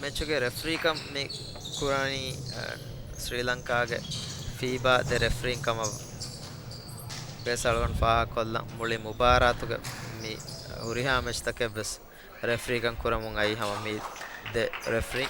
ಮೆಚ್ಚುಗೆ referee come ಮಿ ಕುರಾನಿ ಶ್ರೀಲಂಕಾಗೆ FIBA ದೆ ರೆಫ್ರಿಂಗ್ ಕಮ ಬೇಸಳಗೊಂಡು ಫಾಹ ಕೊಲ್ಲ ಮುಳಿ ಮುಬಾರಾತುಗೆ ಮಿ ಹುರಿಹಾ ಮೆಚ್ ತಕೆ ಬೆಸ್ ರೆಫ್ರಿ ಕಂ ಕುರಮುಂ ಐ ಹಮ ಮಿ ದೆ ರೆಫ್ರಿ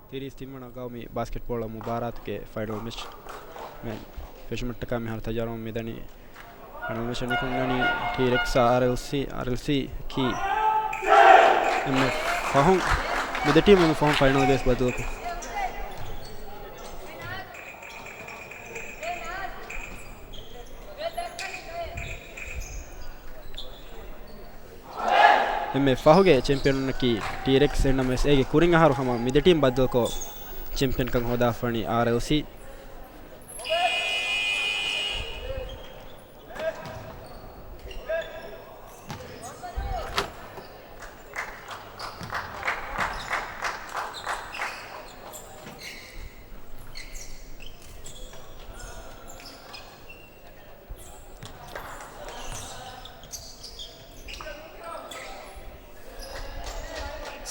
تيريس تيمنا قومي باسكتبول مباراة के फाइनल मैच में फेशमट का में हर तजारों में दनी फाइनल मैच निकल ननी टीरेक्स आरएलसी की इनमें फाहम में टीम में फाहम फाइनल बेस बदल को इनमें फाहोगे चैंपियन की टीरेक्स एंड में से एक कुरिंग हार हम मिड टीम बदल को चैंपियन का होदा फनी आरएलसी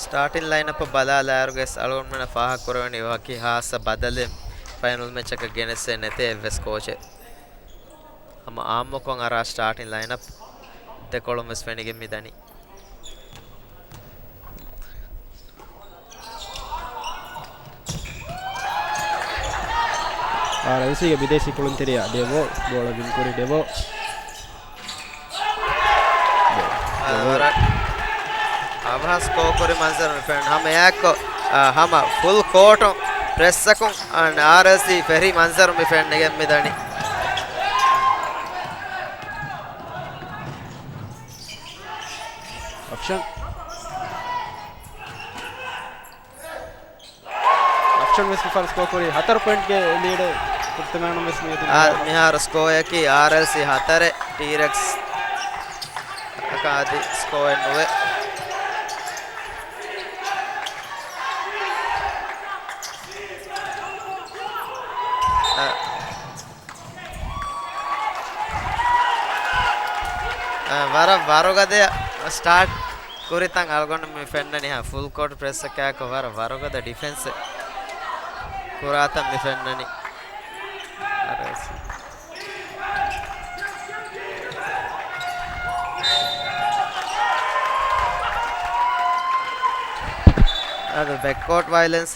ಸ್ಟಾರ್ಟಿಂಗ್ ಲೈನಪ್ ಬದಾಲಾರುಗೆಸ್ ಅಳಗೊಂಡ್ಮನ ಫಾಹ ಕುರವಣಿ ವಕಿ ಹಾಸ ಬದಲೆ ಫೈನಲ್ ಮ್ಯಾಚ್ එක ගෙනසේ නැතේ එවස් කෝච් අම ආම්මකොන් අර ස්ටාර්ටින් ලයිනප් දෙකොළොම වෙස් වෙනිගෙන් මිදනි आरएलसी के विदेशी कुलंतरिया देवो बोल विनकुरी देवो आभास को करे मंजर फ्रेंड हम एक हम फुल कोर्ट प्रेस को एंड आरएलसी फेरी मंजर में फ्रेंड ने मिदनी ऑप्शन में फर्स्ट स्कोर करे 17 पॉइंट के लीड वर्तमान में इसमें निहार स्कोर है कि आरएलसी 17 टीरेक्स का आदि स्कोर नुवे वारोगदे स्टार्ट कुरितंग अलगोंड मी फेंडनी हा फुल कोर्ट प्रेस क्याको वारोगदे डिफेंस कुराता मी फेंडनी ಅದು बैककोर्ट वायलेंस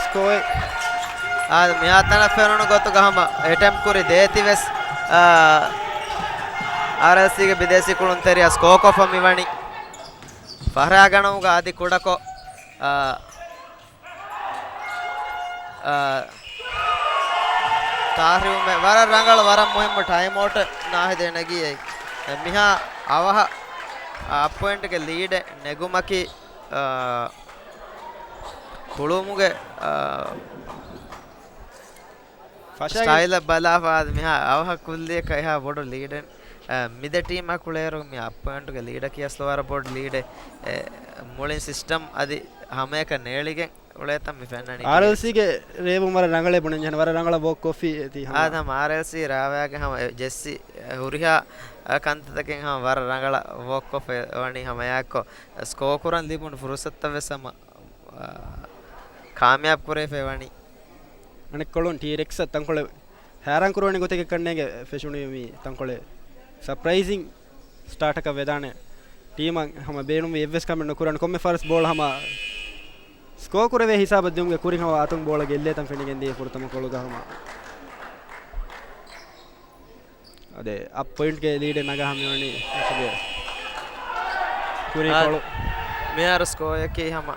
स्कोर आज मियातना फेरनु गोतु गहम अटेम्प्ट कुरी देतिवेस आरएलसी के विदेशी कुलंतरिया स्कोक ऑफ मिवणी फहरागणमुग आदि कुडको तारिउ में वर रंगल वर मुहिम टाइम आउट नाहे देनगी मिहा आवह अपॉइंट के लीड नेगुमकी कुळुमुगे स्टाइल बलाफाद मिहा आवह कुल्ले कहा बोडो लीड मिद टीम कुळेरो मि अपॉइंट के लीड कियस्लवार बोर्ड लीड मुळिन सिस्टम अदि हमेक नेळिगे उळेतम मि फैननी आरएलसी के रेबु मर रंगले बुणन जन वर रंगला बो कॉफी ती हम आदम आरएलसी रावागे हम जेसी हुरिया कंततके हम वर रंगला वो कॉफी वणी हम याको स्कोर कुरन लिबुन फुर्सत वेसम कामयाब करे फेवणी अने कोलोन टीरेक्स तंकोले हैरान कुरवणी गोते कन्नेगे फेशुनी मी तंकोले सरप्राइजिंग स्टार्ट का वेदाने टीम हम बेणु में एवस कमेंट कुरन कोमे फर्स्ट बॉल हम ಸ್ಕೋ ಕುರವೆ ಹಿಸಾಬ್ ಅದ್ದುಂಗೆ ಕುರಿಗ ಆತಂಗ ಬೋಳ ಗೆಲ್ಲೆ ತಂ ಫೆನಿಗೆಂದಿ ಪುರತಮ ಕೊಳುಗಹಮ ಅದೇ ಅಪ್ ಪಾಯಿಂಟ್ ಗೆ ಲೀಡ್ ನಗ ಹಮಿವಣಿ ಸಬೆ ಕುರಿ ಕೊಳು මෙයාර ස්කෝ එකේ හැම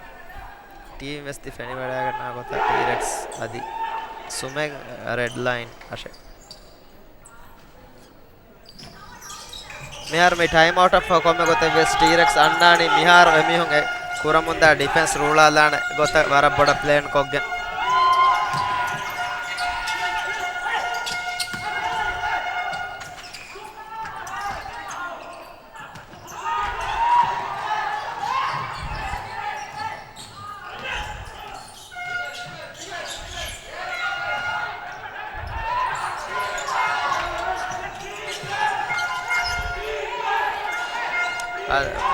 ටීම් වෙස්ති ෆෙනි වැඩ ගන්නා ගොත ටීරෙක්ස් අදි සුමෙ රෙඩ් ලයින් අෂේ මෙයාර මේ ටයිම් අවුට් ඔෆ් කොම්මෙ ගොත වෙස් ටීරෙක්ස් අන්නානි මිහාර එමිහුන් කුරමුන්දා ඩිෆෙන්ස් රූලා ලාන ගොත වර බොඩ ප්ලේන් කොග්ගෙන්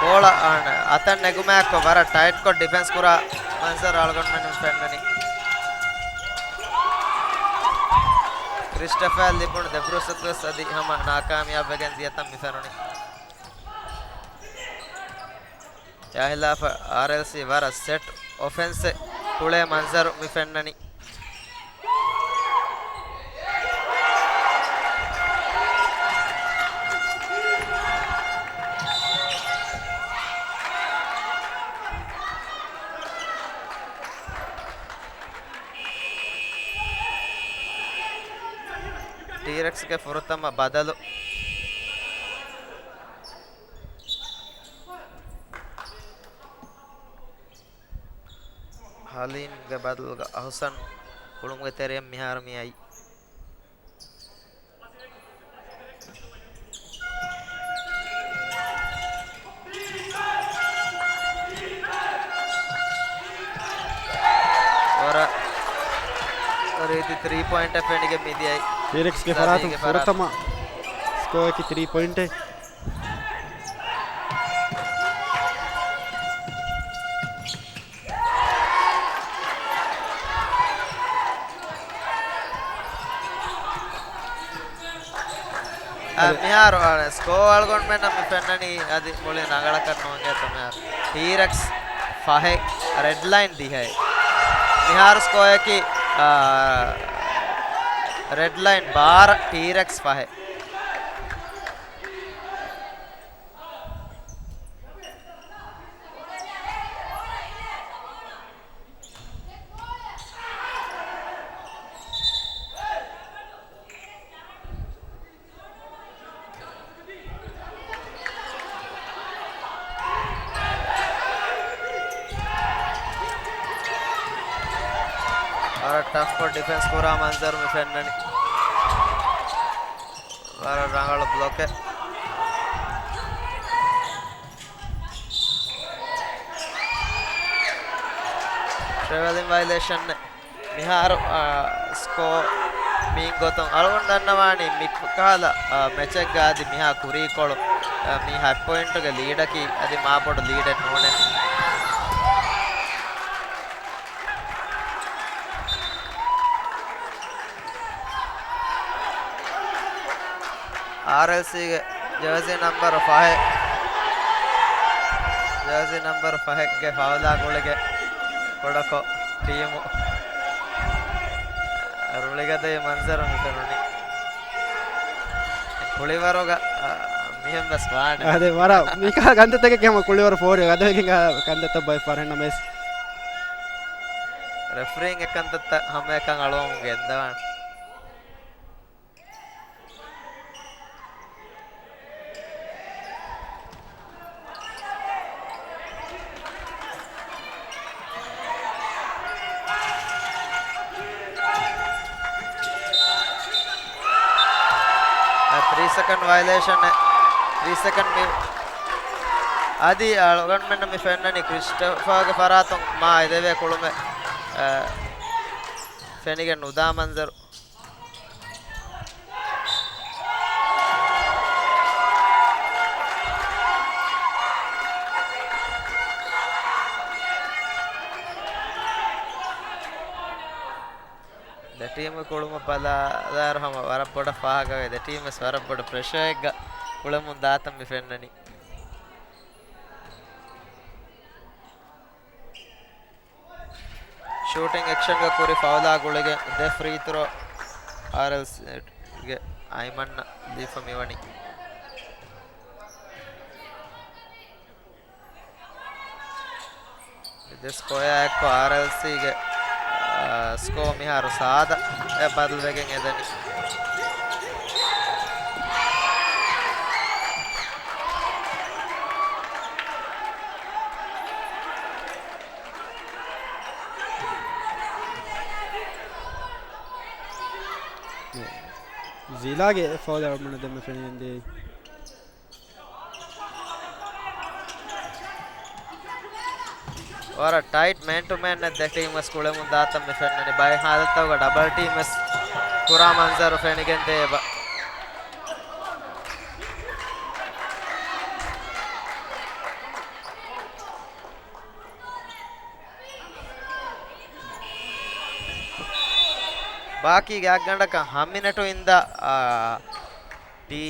बोल अतन नेगुमैक को वरा टाइट को डिफेंस कुरा मंजर आलगन में फेंडनी क्रिस्टोफर लिपुन देब्रुसत सदी हम नाकामयाब बेगन दिया तम मिफरनी याहिला आरएलसी वरा सेट ऑफेंस कुले मंजर मिफेंडनी टीरेक्स के फुरतम बदलु हलीम के बदल अहसन कुलुम के तेरे मिहार में आई और ये 3 पॉइंट है फेंडी के मिदी आई टीरेक्स के फरात फुरतम स्कोर की 3 पॉइंट है मिहार स्कोर आलगोन में नम फेंडनी अदि बोले नागड़ा करना होंगे तो मिहार टीरेक्स फाहे रेड लाइन दी है मिहार स्कोर है कि रेड लाइन बार टीरेक्स फाहे टफ को डिफेंस पूरा मंजर में फेंडनी वारा रंगल ब्लॉक है ट्रेवलिंग वायलेशन मिहार स्को मीन गोतम अलगुन दन्नवाणी मिक्काला मैच गादी मिहा कुरी कोಳು मी हाई पॉइंट ಗೆ ಲೀಡ್ की अदि मा बोड ಲೀಡ್ ನೋನೆ आरएलसी जर्सी नंबर 5 ಗೆ ಫೌಲಾ ಗೋಳಿಗೆ ಕೊಡಕೋ ಟೀಮ್ ರುಳಿಗದೆ ಮಂಜರ್ ಮಿತರುಣಿ ಕುಳಿವರೋಗ ಮಿಹಂ ಬಸ್ ವಾಣ ಅದೇ ವರ ಮಿಕಾ ಗಂತತೆಗೆ ಕೆಮ ಕುಳಿವರ 4 ಅದಕ್ಕೆ ಗಂತತ ಬೈ ಫಾರೆನ್ನ ಮೆಸ್ ರೆಫರಿಂಗ್ ಎಕ್ಕಂತ ಹಮ್ಮೆ ಕಂಗ ಅಳೋಂಗೆ ಎಂದವಾಣ सेकंड वायलेशन है 3 सेकंड में आदि गवर्नमेंट में फेंडनी क्रिस्टोफर के फरातों मा इदेवे कुल में फेनिगे नुदा मंजर द टीम कुळुम पदार हम वरपड फागवे द टीम इस वरपड प्रेशर कुळुम दातम फेंडनी ಶೂಟಿಂಗ್ ಆಕ್ಷನ್ ಗೆ ಕೂರಿ ಫೌಲಾ ಗುಳಿಗೆ ದೆ ಫ್ರೀ ಥ್ರೋ ಆರ್ಎಲ್ಸ್ ಗೆ ಐಮನ್ ದೀಪ ಮಿವಣಿ ಇದೆ ಸ್ಕೋಯಾಕ್ ಆರ್ಎಲ್ಸಿ ಗೆ ಸ್ಕೋ ಮಿಹಾರು ಸಾದ ಬದಲ್ವೆಗೆ ಎದನಿ Zilage foul out mana dem fenende और टाइट मैन टू मैन ने टीम मस कुळे ಮುಂದ ಆತ ಮೆ ಫೆನ್ನನೆ ಬೈ ಹಾದತವ ಡಬಲ್ ಟೀಮ್ ಮಸ್ ಕುರಾ ಮಂಜರ್ ಫೆನಿಗೆಂದೆ ಬಾಕಿ ಗ್ಯಾಗಂಡಕ ಹಮ್ಮಿನಟು ಇಂದ ಟಿ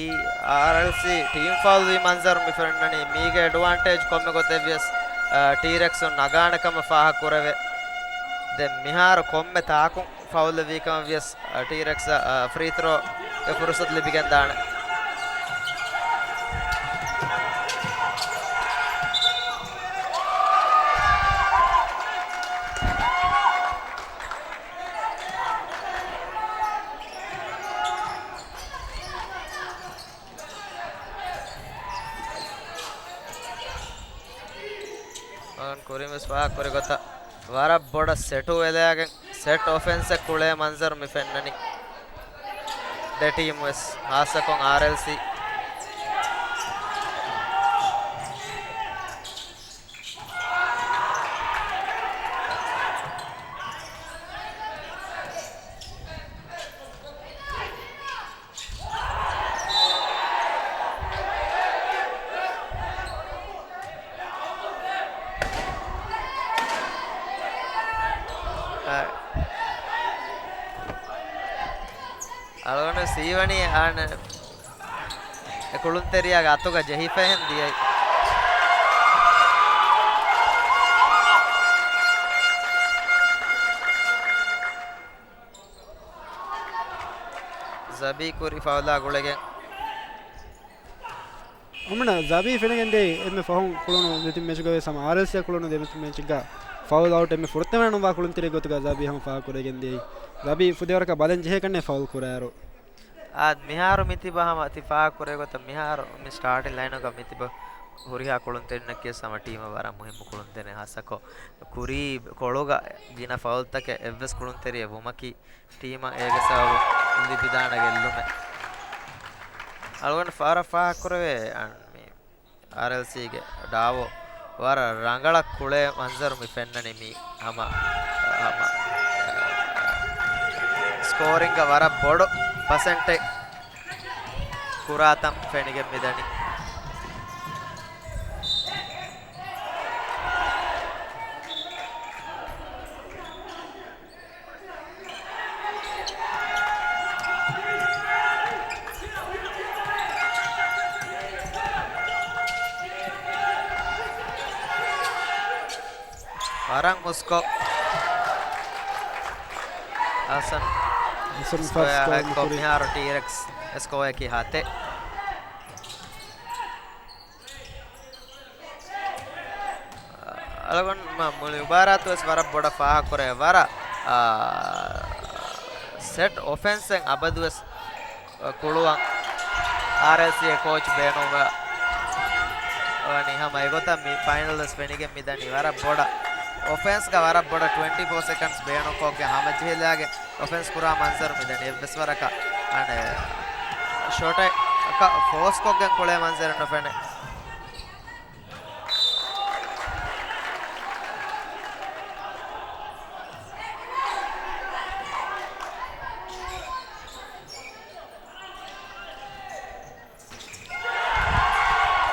ಆರ್ಎಲ್ಸಿ ಟೀಮ್ ಫೌಲ್ ವಿ ಮಂಜರ್ ಮಿ ಫೆನ್ನನೆ ಮೀಗೆ ಅಡ್ವಾಂಟೇಜ್ ಕೊಮ್ಮೆ ಗೊತ್ತೆವಿಯಸ್ टीरेक्स नगाणकम फाह कुरवे दे मिहार कोम्मे ताकु फौल वीकम वियस टीरेक्स फ्री थ्रो के फुर्सत लिबिगंदाण कोरिमस फाह कोरे गोता वारा बड़ा सेटु वेलेगे सेट ऑफेंस कुळे मंजर मि फेन्ननी द टीम वस हासकों RLC alone sivani an kulunteriya ga atuga jehifa hen diyai zabi kuri faula gulege amna zabi fenegende emme fahum kulunu detim mechuga sama RLC kulunu detim mechuga foul out emme furtevanu ba kuluntere gotuga zabi ham fa kuregende zabi fudewarka balen jehe kanne foul kuraro ad miharu mitiba ham atifa kure gota miharu mi starting line ga mitiba huriha kuluntenna ke sama team wara muhim kuluntene hasako kuri kologa gina foul take evs kulunteriye bumaki team ege savu indi bidana gellume algon fara fa kurave me RLC ge davo wara rangala kule manzar mi fennani mi ama scoring ga wara bodu percentage kuratam fenige midani Warang Musko Hasan Komihar T-Rex Eskoe ki hate alagon mubarat was wara boda faha kore wara set offense en abadu was kuluwan RLC coach Benova ani hama egota mi final spenige midani wara boda offense ga wara boda 24 seconds beno ko ge hama jhelage offense kura manzar midani beswaraka ane short ka force ko ge kole manzar no fene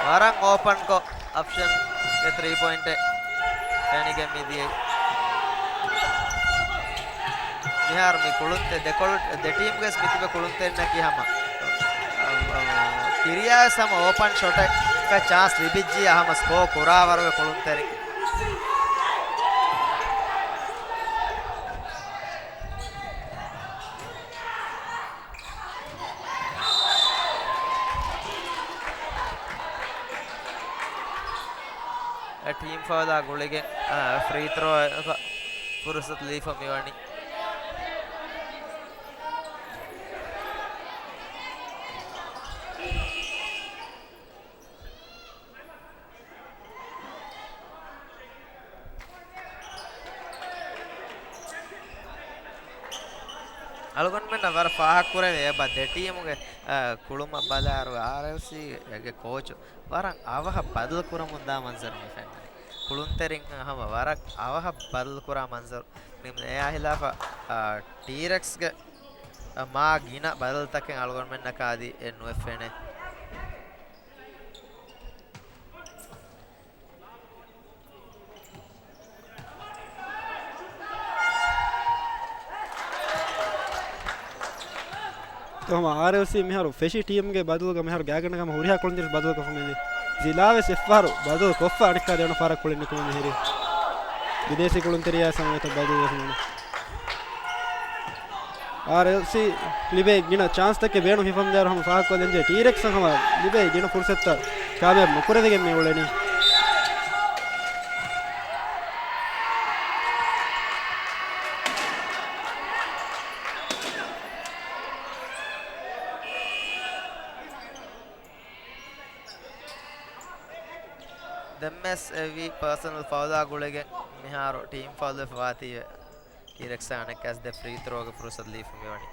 warang open ko option ke 3 point fenige midiyai bihar mi kulunte de team ges mitibe kulunte na ki hama kiriya sama open shot ka chance libijji hama score kura warwe kulunte team foul ಆ ಗುಳಿಗೆ free throw ಫುರ್ಸತ್ leaf ಮಿವಾಣಿ ಅಳ್ಗೊಂಡ್ಮೇಲೆ ಅವರ ಫಾಹಕ್ ಕುರವೆ ಬದ್ದೆ ಟೀಮ್ಗೆ ಕುಳುಮ ಬಲಾರು RLC ಗೆ coach ವರ ಅವಹ ಬದಲ್ ಕುರ ಮುಂದಾ ಮಂಜರ್ ಮಿ friend ಕುಳುಂತೆರಿಂಗ್ ಹಮ ವರ ಅವಹ ಬದಲ್ ಕುರ ಮಂಜರ್ ನಿಮ್ ಯಾ ಹಿಲಾಫ ಟೀರೆಕ್ಸ್ಗೆ ಮಾ ಗಿನ ಬದಲ್ ತಕ್ಕೆ ಅಳ್ಗೊಂಡ್ಮೇಲೆ ಕಾದಿ ಎನ್ನು ಎಫೆನೆ तो हम RLC मेहरो फेशी टीम के बदल का मेहरो गैगन का हुरिया कोलिंदिर बदल को फमेली जिलावे सेफारो बदल कोफा अड़का देनो फारक कोलिन को मेहरी विदेशी कोलिंतरिया समय तो बदल फमेली RLC लिबे गिना चांस तक के बेनो हिफम दार हम फाक को देंजे टीरेक्स हम लिबे गिना फुर्सत कामयाब मुकुरे देगे में ओलेनी MSV personal foul ಗುಳಿಗೆ ಮಿಹಾರೋ ಟೀಮ್ ಫೌಲ್ ಫಾತಿ ಟಿರೆಕ್ಸ್ ಅನಕಸ್ ದ ಫ್ರೀ ಥ್ರೋ ಗೆ ಫುರ್ಸತ್ ಲೀಫ್ ಮಿವಾಣಿ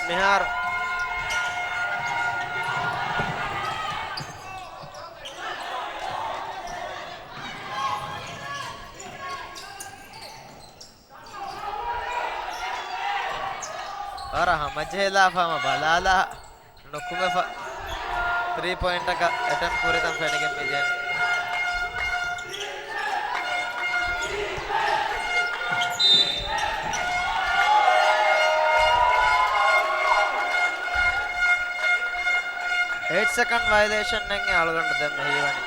मिहार और मजेला फम बलाला नुकुमे 3 पॉइंट का अटेम्प्ट पूरे तम फेनिगे मिलियन सेकंड वायलेशन ನಂಗೆ ಆಳ್ಗೊಂಡದೆ ಮಹಿವಾಣಿ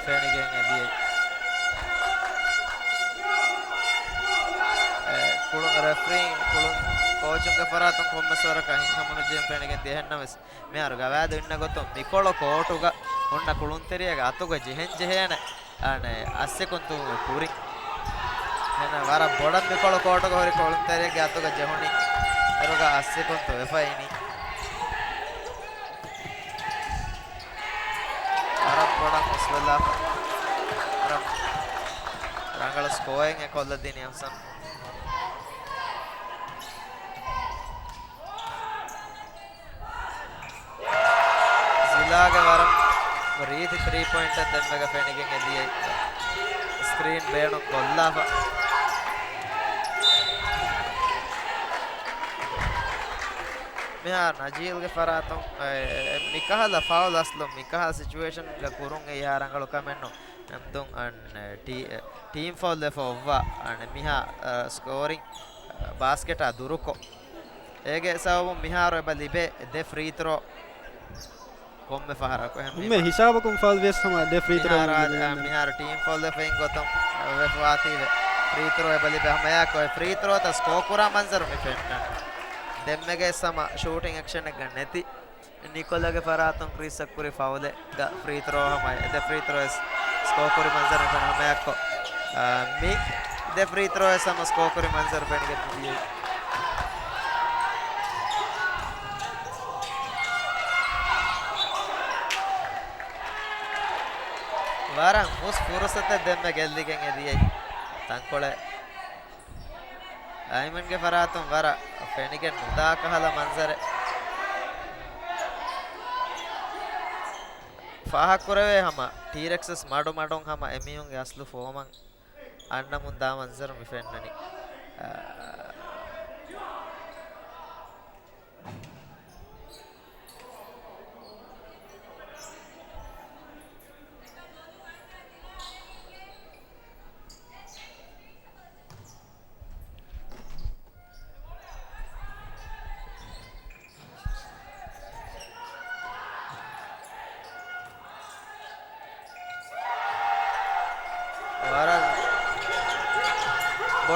ಫೇನಿಗೆ ಎದಿಯೆ ಕುಳುಂಗ ರೆಫರಿ ಕುಳುಂಗ ಕೋಚಂಗ ಫರಾತಂ ಕೊಮ್ಮಸ್ವರ ಕಹಿಂ ಹಮನು ಜೇಂ ಫೇನಿಗೆ ದೇಹನ್ನವಸ್ ಮೇರು ಗವಾದ ಇನ್ನ ಗೊತ್ತು ಮಿಕೊಳ ಕೋಟುಗ ಹೊಂಡ ಕುಳುಂತೆರಿಯಾಗ ಅತುಗ ಜಿಹೆನ್ ಜಿಹೇನ ಅನೆ ಅಸ್ಸೆ ಕೊಂತು ಪೂರಿ ಹೆನ ವರ ಬೊಡ ಮಿಕೊಳ ಕೋಟುಗ ಹೊರಿ ಕುಳುಂತೆರಿಯಾಗ ಅತುಗ ಜಹುಣಿ ಎರುಗ ಅಸ್ಸೆ ಕೊಂತು ಎಫೈನಿ ರಂಗಳ ಸ್ಕೋಯಿಂಗ್ ಕೊಲ್ಲದೀನಿ ಹಂಸನ್ ಜಿಲಾಗ ವರಂ ರೀತಿ 3 ಪಾಯಿಂಟ್ ದೆಮ್ಮಗ ಫೆಣಿಗೆ ಎದಿಯೆ ಸ್ಕ್ರೀನ್ ಬೇಣು ಕೊಲ್ಲಾಫ මෙහා නජීල්ගේ ෆරාතම් මිකහල ෆවුල් අස්ලම් මිකහ සිචුේෂන් ಗ ಕುರುಂ ಎ ಯಾರಂಗಳು ಕಮೆನ್ನು ನಮ್ದುಂ ಅನ್ ಟೀಮ್ ಫೌಲ್ ಲೆ ಫೋವಾ ಅನ್ ಮಿಹಾ ಸ್ಕೋರಿಂಗ್ ಬಾಸ್ಕೆಟ್ ಆ ದುರುಕೊ ಹೇಗೆ ಸವವು ಮಿಹಾರೋ ಎಬ ಲಿಬೆ ದೆ ಫ್ರೀ ಥ್ರೋ ಕೊಮ್ಮೆ ಫಹರ ಕೊ ಒಮ್ಮೆ ಹಿಸಾಬಕಂ ಫೌಲ್ ವೇಸ್ ಸಮ ದೆ ಫ್ರೀ ಥ್ರೋ ಮಿಹಾರೋ ಟೀಮ್ ಫೌಲ್ ಲೆ ಫೆಂಗ್ ಗೊತಂ ವೆ ಫಾತಿವೆ ಫ್ರೀ ಥ್ರೋ ಎಬ ಲಿಬೆ ಹಮಯಾ ಕೊ ಫ್ರೀ ಥ್ರೋ ತ ಸ್ಕೋಕುರಾ ಮಂಜರ್ ಮಿ ಫೆಂಟ್ දෙම්මගේ සම ෂූටින් ඇක්ෂන් එක ගන්න නැති නිකොලගේ ෆරාතුන් ක්‍රීස් අක්කුරි ෆවුල් එක ෆ්‍රී ත්‍රෝ හමයි ද ෆ්‍රී ත්‍රෝ ස්කෝර් කුරි මන්සර් කරන හමයක් මි ද ෆ්‍රී ත්‍රෝ සම ස්කෝර් කුරි මන්සර් වෙනගේ තියේ वारं मुस फुर्सत දෙම්ම ගෙල්දිගෙන් එදියේ තංකොළ आयमन के फरातुम वरा फेनिके नुदा कहला मंजर फाहा कुरवे हम टीरेक्सेस माडो माडों हम एमियों के असलु फोमं अन्न मुंदा मंजर मि फेन्ननी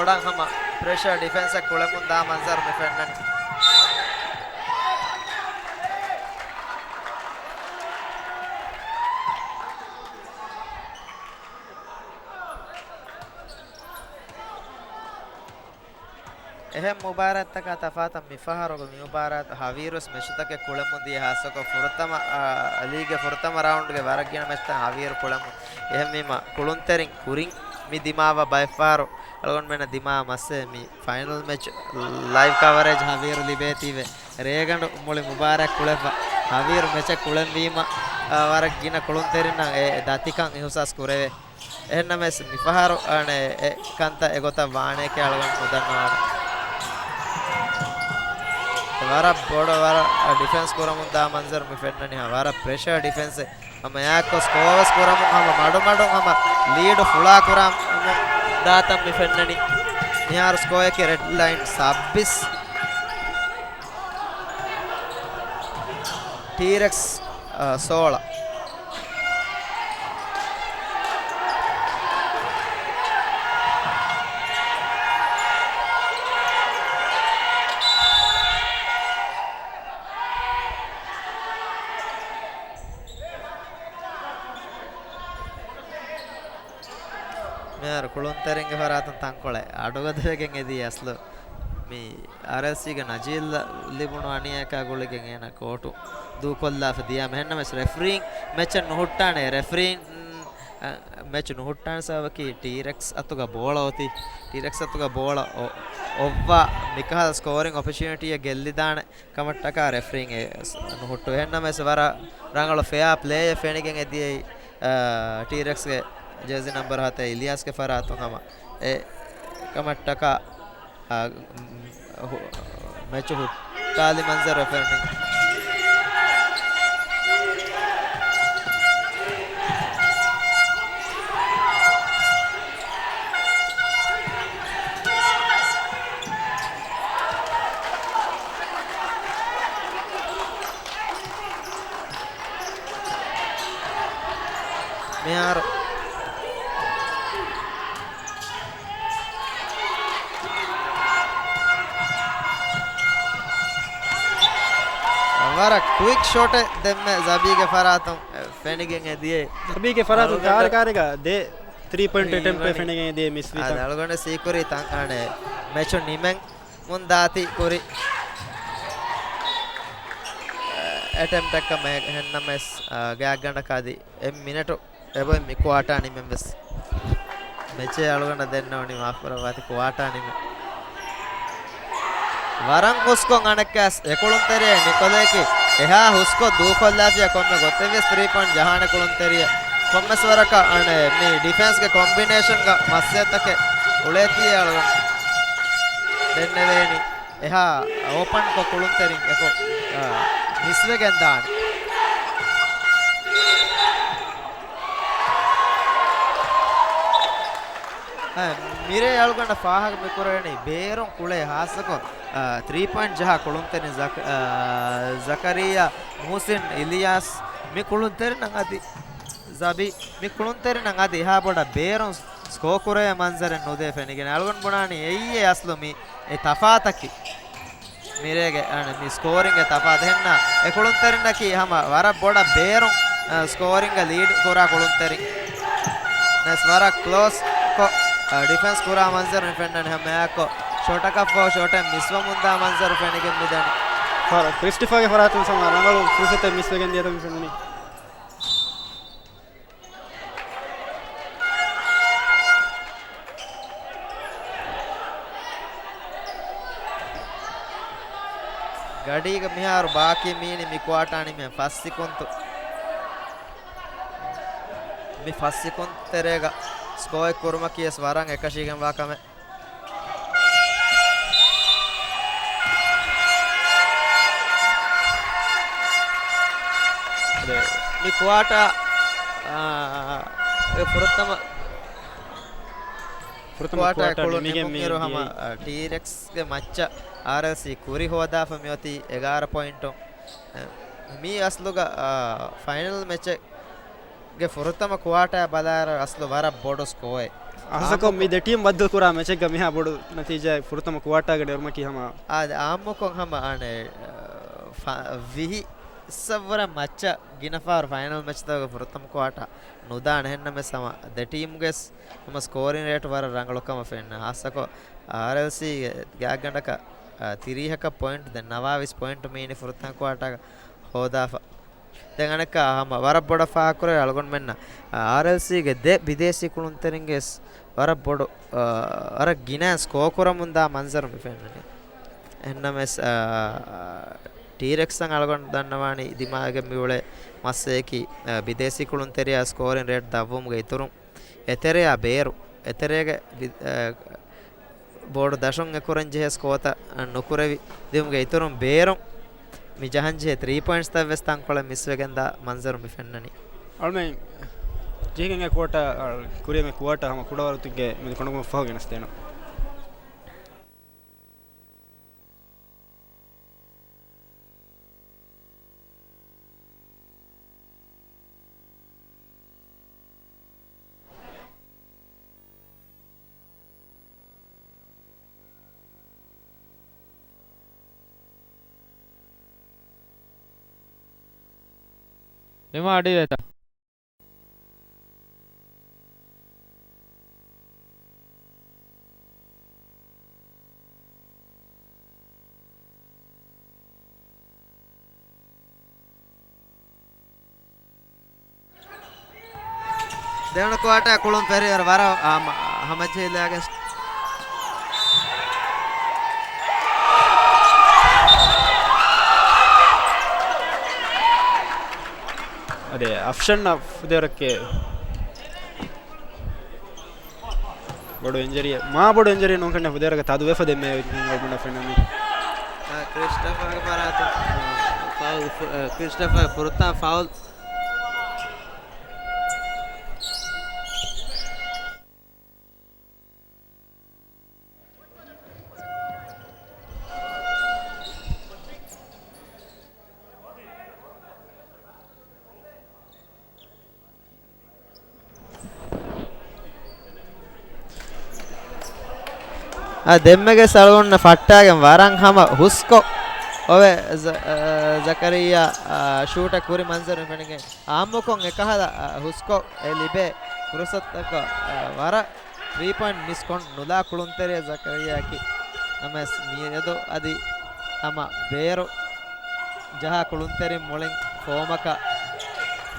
bodan hama pressure defense kulemun da manzar me fennani ehem mubarat taka tafata mifaharo mi mubarat havirus meshutake kulemun di hasako furtama league furtama round ge waragina mesta havir kulemun ehem mima kulunterin kurin mi dimawa by far algon mena dima masse mi final match live coverage havir libetive regandu muli mubarak kulefa havir match kulen wima waragina kulunterin e datikan ihusas kureve ehna mes mifaharo ane kanta egota waane ke algon mudanna वारा board वारा defence कोरमुं दा मंजर में फेन्ननी हा वारा pressure defence हम याको scores कोरमुं हम माडो माडो हम लीड फुला कोरम दातम में फेन्ननी यार स्कोर के रेड लाइन 26 टीरेक्स 16 මෙයාර කුළුන්තරෙන්ගේ පරාතන් තංකොළ අඩුගදවගෙන් එදී ඇස්ලු මේ RSC ගේ නජීල් ලිබුණු අනියක ගොලගෙන් එන කෝටු දූ කොල්ලා ෆදියා මෙන්න mess රෙෆරින් match නුහුට්ටානේ රෙෆරින් match නුහුට්ටාන සවකි T. rex අතුග බෝල ඔති T. rex අතුග බෝල ඔව්වා මිකහල් ස්කෝරින් opportunity එක ගෙල්ලි දාන කමට්ටක රෙෆරින් නුහුට්ටු එන්න මෙස් වර රංගල ෆෙයා ප්ලේ ෆෙනිගෙන් එදී ටීරෙක්ස් ගේ जर्सी नंबर हाथ है इलियास के फर आता हूँ ए कमट्टा का मैच हो ताली मंजर रेफरिंग मैं यार वारा क्विक शॉट है दम में ज़बी के फरातों फेनिगें दिए ज़बी के फरातों कार कारेगा दे 3 पॉइंट अटेम्प्ट पे फेनिगें दिए मिस भी था अलगों ने सीकुरी तांकाने मैचों निमेंग मुंदाती कुरी अटेम्प्ट तक का मैं है मैच गया गंडा कादी मिनटो एबो मिको आटा नहीं में बस मैचे अलगों ने देना उन्हीं माफ करो बात को आटा नहीं में वरंग उसको गणकस एकुलुंतरिय निकोलेकी एहा उसको दो कोल्लाफिया कोम्मे गोत्तेविस 3 पॉइंट जहाने कुलुंतरिय कोम्मे स्वरक अने मी डिफेंस के कॉम्बिनेशन का मस्सेतके उलेती अलग देन्नेवेनी एहा ओपन को कुलुंतरिय एको मिसवे गेंदानी मेरे अलगोंड फाहग में कुरेनी बेरों कुले हासको 3 पॉइंट जहाँ कुलुंतेनी ज़करिया मुहसिन इलियास मी कुलुंतेरी नंगादी ज़बी मी कुलुंतेरी नंगादी हाँ बोड़ा बेरों स्कोर कुरे मंजर नोदे फेनिगे अलगोंड बुनानी ये असलो मी ए तफात की मेरे के मी स्कोरिंग तफात है ना ए कुलुंतेरी ना कि हम वारा बोड़ा बेरों स्कोरिंग लीड कोरा कुलुंतेरी नस वारा क्लोज को डिफेंस पूरा मंजर फेंडन है मैं को छोटा का फो छोटे मिसवा मुंदा मंजर फेंडिगे मिदन फर क्रिस्टोफर के फरातुन समा रंगलो फुसते मिसवे गेंदिया तो फेंडनी गाड़ी का मिहार बाकी मीनी मिक्वाटानी में फास्सी कुंतु मी फास्सी कुंत तेरेगा स्कोर कुर्मा की स्वारंग एकशीगम वाका में निक्वाटा फुरतम फुरतम कोलो निमेरो हम टीरेक्स के मच्चा आरसी कुरी होदा फमियोती 11 पॉइंटों मी असलुगा फाइनल मैच ಗೆ ಫುರತಮ ಕ್ವಾಟ ಬಲಾರ ಅಸ್ಲು ವರ ಬೋಡೋ ಸ್ಕೋಯ್ අහසකෝ මේ දෙටියම් බද්දල් කුරා මැච් එක මිහා බොඩු නතිජා ෆුරතම කුවාටාගෙන ඔර්මකි හම ආද ආම්මකොන් හම අනේ විහි සවර මච්ච ගිනෆාර ෆයිනල් මැච් තවක ෆුරතම කුවාට නුදාන හෙන්නම සම ද ටීම් ගෙස් හම ස්කෝරින් රේට් වර රංගලොකම ෆෙන්න ආසකෝ RLC ගෑගණ්ඩක 30ක පොයින්ට් දැන් 29 පොයින්ට් මේනි ෆුරතම කුවාට හොදාෆා දැන් අනක හම වර බොඩ ෆාකුර අලගොන් මෙන්න RLC ಗೆ ದೆ ವಿದೇಶಿ ಕುಳುಂತರಿಂಗೆ ವರ ಬೊಡು ಅರ ಗಿನಾಸ್ ಕೋಕುರ ಮುಂದ ಮಂಜರ್ ಮಿಫೆನ್ನನೆ ಎನ್ನಮೆಸ್ ಟೀರೆಕ್ಸ್ ಸಂಗ್ ಅಲಗೊಂಡ್ ದನ್ನವಾಣಿ ದಿಮಾಗೆ ಮಿವಳೆ ಮಸ್ಸೇಕಿ ವಿದೇಶಿ ಕುಳುಂತೆರಿಯ ಸ್ಕೋರಿನ್ ರೇಟ್ ದವ್ವುಮ್ಗೆ ಇತುರು ಎತೆರೆಯ ಬೇರು ಎತೆರೆಗೆ ಬೋರ್ಡ್ ದಶಂ ಎಕುರಂಜೆ ಸ್ಕೋತ ನುಕುರೆವಿ ದಿಮ್ಗೆ ಇತುರು ಬೇರು mi jahanjhe 3 points ta vestan kola miswegenda manzaru mi fennani alme jigenge kota kuriyeme kuwata hama kudawarutige mi konogum fahogenasteno එම අඩි වෙත දෙවන ක්වාටර් කුළුම් පෙරියර වර හමජේලාගේ ಅದೇ ಆಪ್ಷನ್ ದೇವರಕ್ಕೆ ಬಡು ಇಂಜರಿ ಬಡು ಇಂಜರಿ ನೋಡ್ಕೊಂಡೆ ದೇವರಕ್ಕೆ ತಾದು ವೇಫದೆ ಮೇ ನೋಡ್ಕೊಂಡ ಫ್ರೆಂಡ್ ಕ್ರಿಸ್ಟಫರ್ ಬರಾತ ಫೌಲ್ ಕ್ರಿಸ್ಟಫರ್ ಫುರ್ತಾ ಫೌಲ್ ದೆಮ್ಮೆಗೆ ಸಳಗೊಂಡ ಫಟ್ಟಾಗೆ ವರಂ ಹಮ ಹುಸ್ಕೊ ಒವೆ ಜಕರಿಯಾ ಶೂಟ ಕುರಿ ಮಂಜರ್ ಫೆಣಿಗೆ ಆಮ್ಮುಕೊಂ ಎಕಹದ ಹುಸ್ಕೊ ಲಿಬೆ ಪುರುಸತ್ತಕ ವರ 3 ಪಾಯಿಂಟ್ ಮಿಸ್ ಕೊಂಡ್ ನುಲಾ ಕುಳುಂತೆರಿಯ ಜಕರಿಯಾಕಿ ನಮ್ಮ ಮೀಯದು ಅದಿ ಹಮ ಬೇರು ಜಹ ಕುಳುಂತೆರಿ ಮೊಳಿಂಗ್ ಫೋಮಕ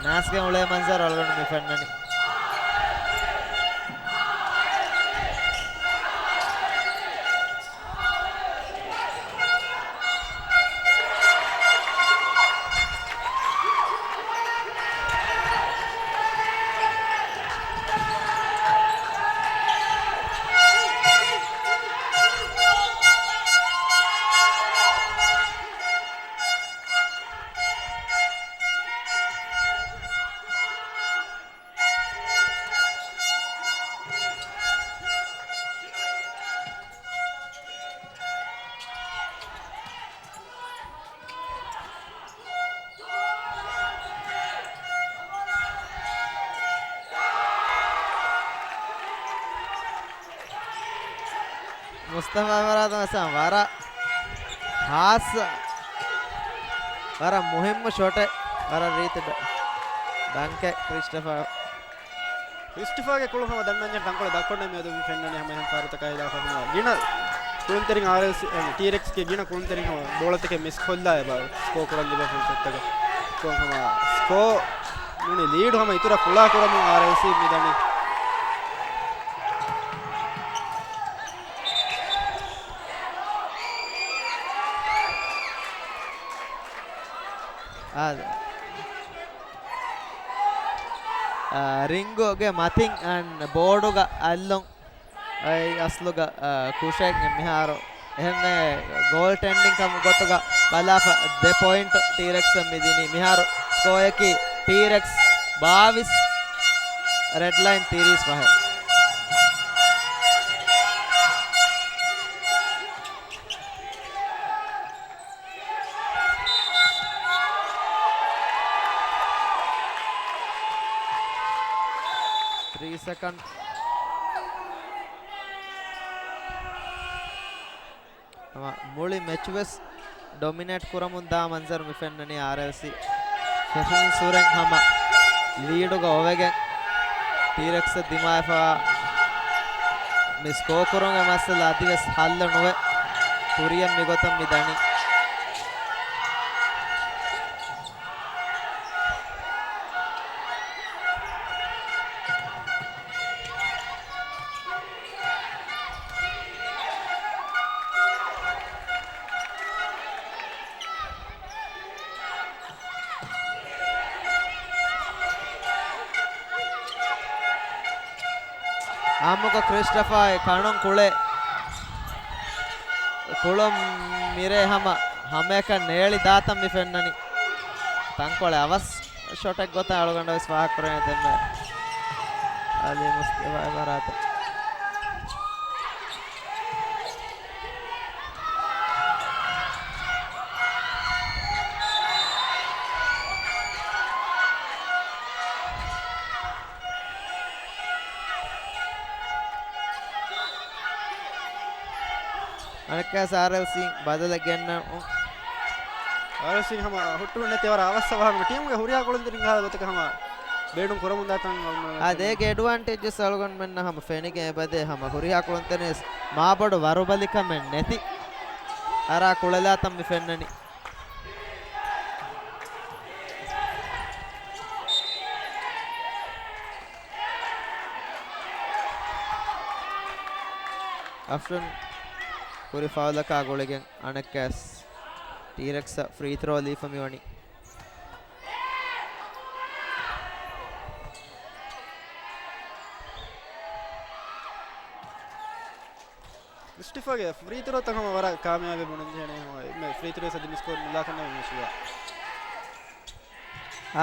ನಾಸ್ಗೆ ಉಳೆ ಮಂಜರ್ ಅಳಗೊಂಡು ಮಿಫೆಣ್ಣನಿ मुस्तफा वराद वार हास वार मुहिम शोटे वार रीति डंके क्रिस्टफर ಕ್ರಿಸ್ಟಫರ್ಗೆ ಕುಳು ಹಮ ದನ್ನಂಜ ಟಂಕೊಳ ದಕ್ಕೊಂಡೆ ಮೇದು ಫೆನ್ನನೆ ಹಮ ಫಾರುತ ಕಾಯಿದ ಫಮ ಗಿನ ಕುಂತರಿಂಗ್ ಆರ್ಎಲ್ಸಿ ಟಿರೆಕ್ಸ್ ಗೆ ಗಿನ ಕುಂತರಿಂಗ್ ಬೋಳತಕ್ಕೆ ಮಿಸ್ ಕೊಲ್ಲಾ ಬಾ ಸ್ಕೋ ಕೊರಲಿ ಬಾ ಫುಲ್ತಕ ಕೋ ಹಮ ಸ್ಕೋ ಮುನಿ ಲೀಡ್ ಹಮ ಇತುರ ಕುಳಾ ಕೊರಮ ಆರ್ಎಲ್ಸಿ ಮಿದನಿ ರಿಂಗುಗೆ ಮಥಿಂಗ್ ಅಂಡ್ ಬೋರ್ಡುಗ ಅಲ್ಲೊಂ ಐ ಅಸ್ಲುಗ ಕುಶೆಗ್ ಮಿಹಾರು එහෙmme goal tending kam gotuga balafa 2 point T-Rex midini miharu score eki T-Rex 22 red line series wahe second මුලි මැච්වස් ඩොමිනේට් කරමුන් දා මන්සර් මිෆෙන්නනි RLC ෆෙෂන් සූරෙන් හම ලීඩුග ඔවෙගෙන් ටීරෙක්ස් දිමාෆා මිස් කෝකරොන් මස්සල අදිවස් හල්ල නොවේ තුරියම් මිගොතම් මිදනි आमुक क्रिस्टोफर कानों कुले कुलम मिरे हमें का नेली दातम मिफेन्ननी तंकोले अवस शॉट एक गोता आलुगंड स्वाग करें देमे अली मुस्तफा बरात अनक्कास RLC बदल गेन्न RLC हम ಹುಟ್ಟು ನೆತೆವರ ಅವಶ್ಯವಾಗಿ ಟೀಮ್ ಗೆ ಹುರಿಯಾ ಕೊಳಂದಿರಿಂಗ ಗೊತ್ತಕ हम ಬೇಡು ಕೊರಮುಂದ ತಂ ಅದೇಗೆ ಅಡ್ವಾಂಟೇಜಸ್ ಅಳಗೊಂಡ ಮೆನ್ನ हम ಫೆನಿಗೆ ಬದೆ हम ಹುರಿಯಾ ಕೊಳಂತನೆ ಮಾಬಡು ವರುಬಲಿಕ ಮೆನ್ ನೆತಿ ಅರಾ ಕುಳಲಾ ತಂ ಫೆನ್ನನಿ ಅಫ್ಟನ್ Kuri foul ka golegen Anakkas T-Rex free throw leaf miwani Christopher ge free throw tak हम वरा कामयाबी बनने मैं free throw से मिस स्कोर मिला करने में हुआ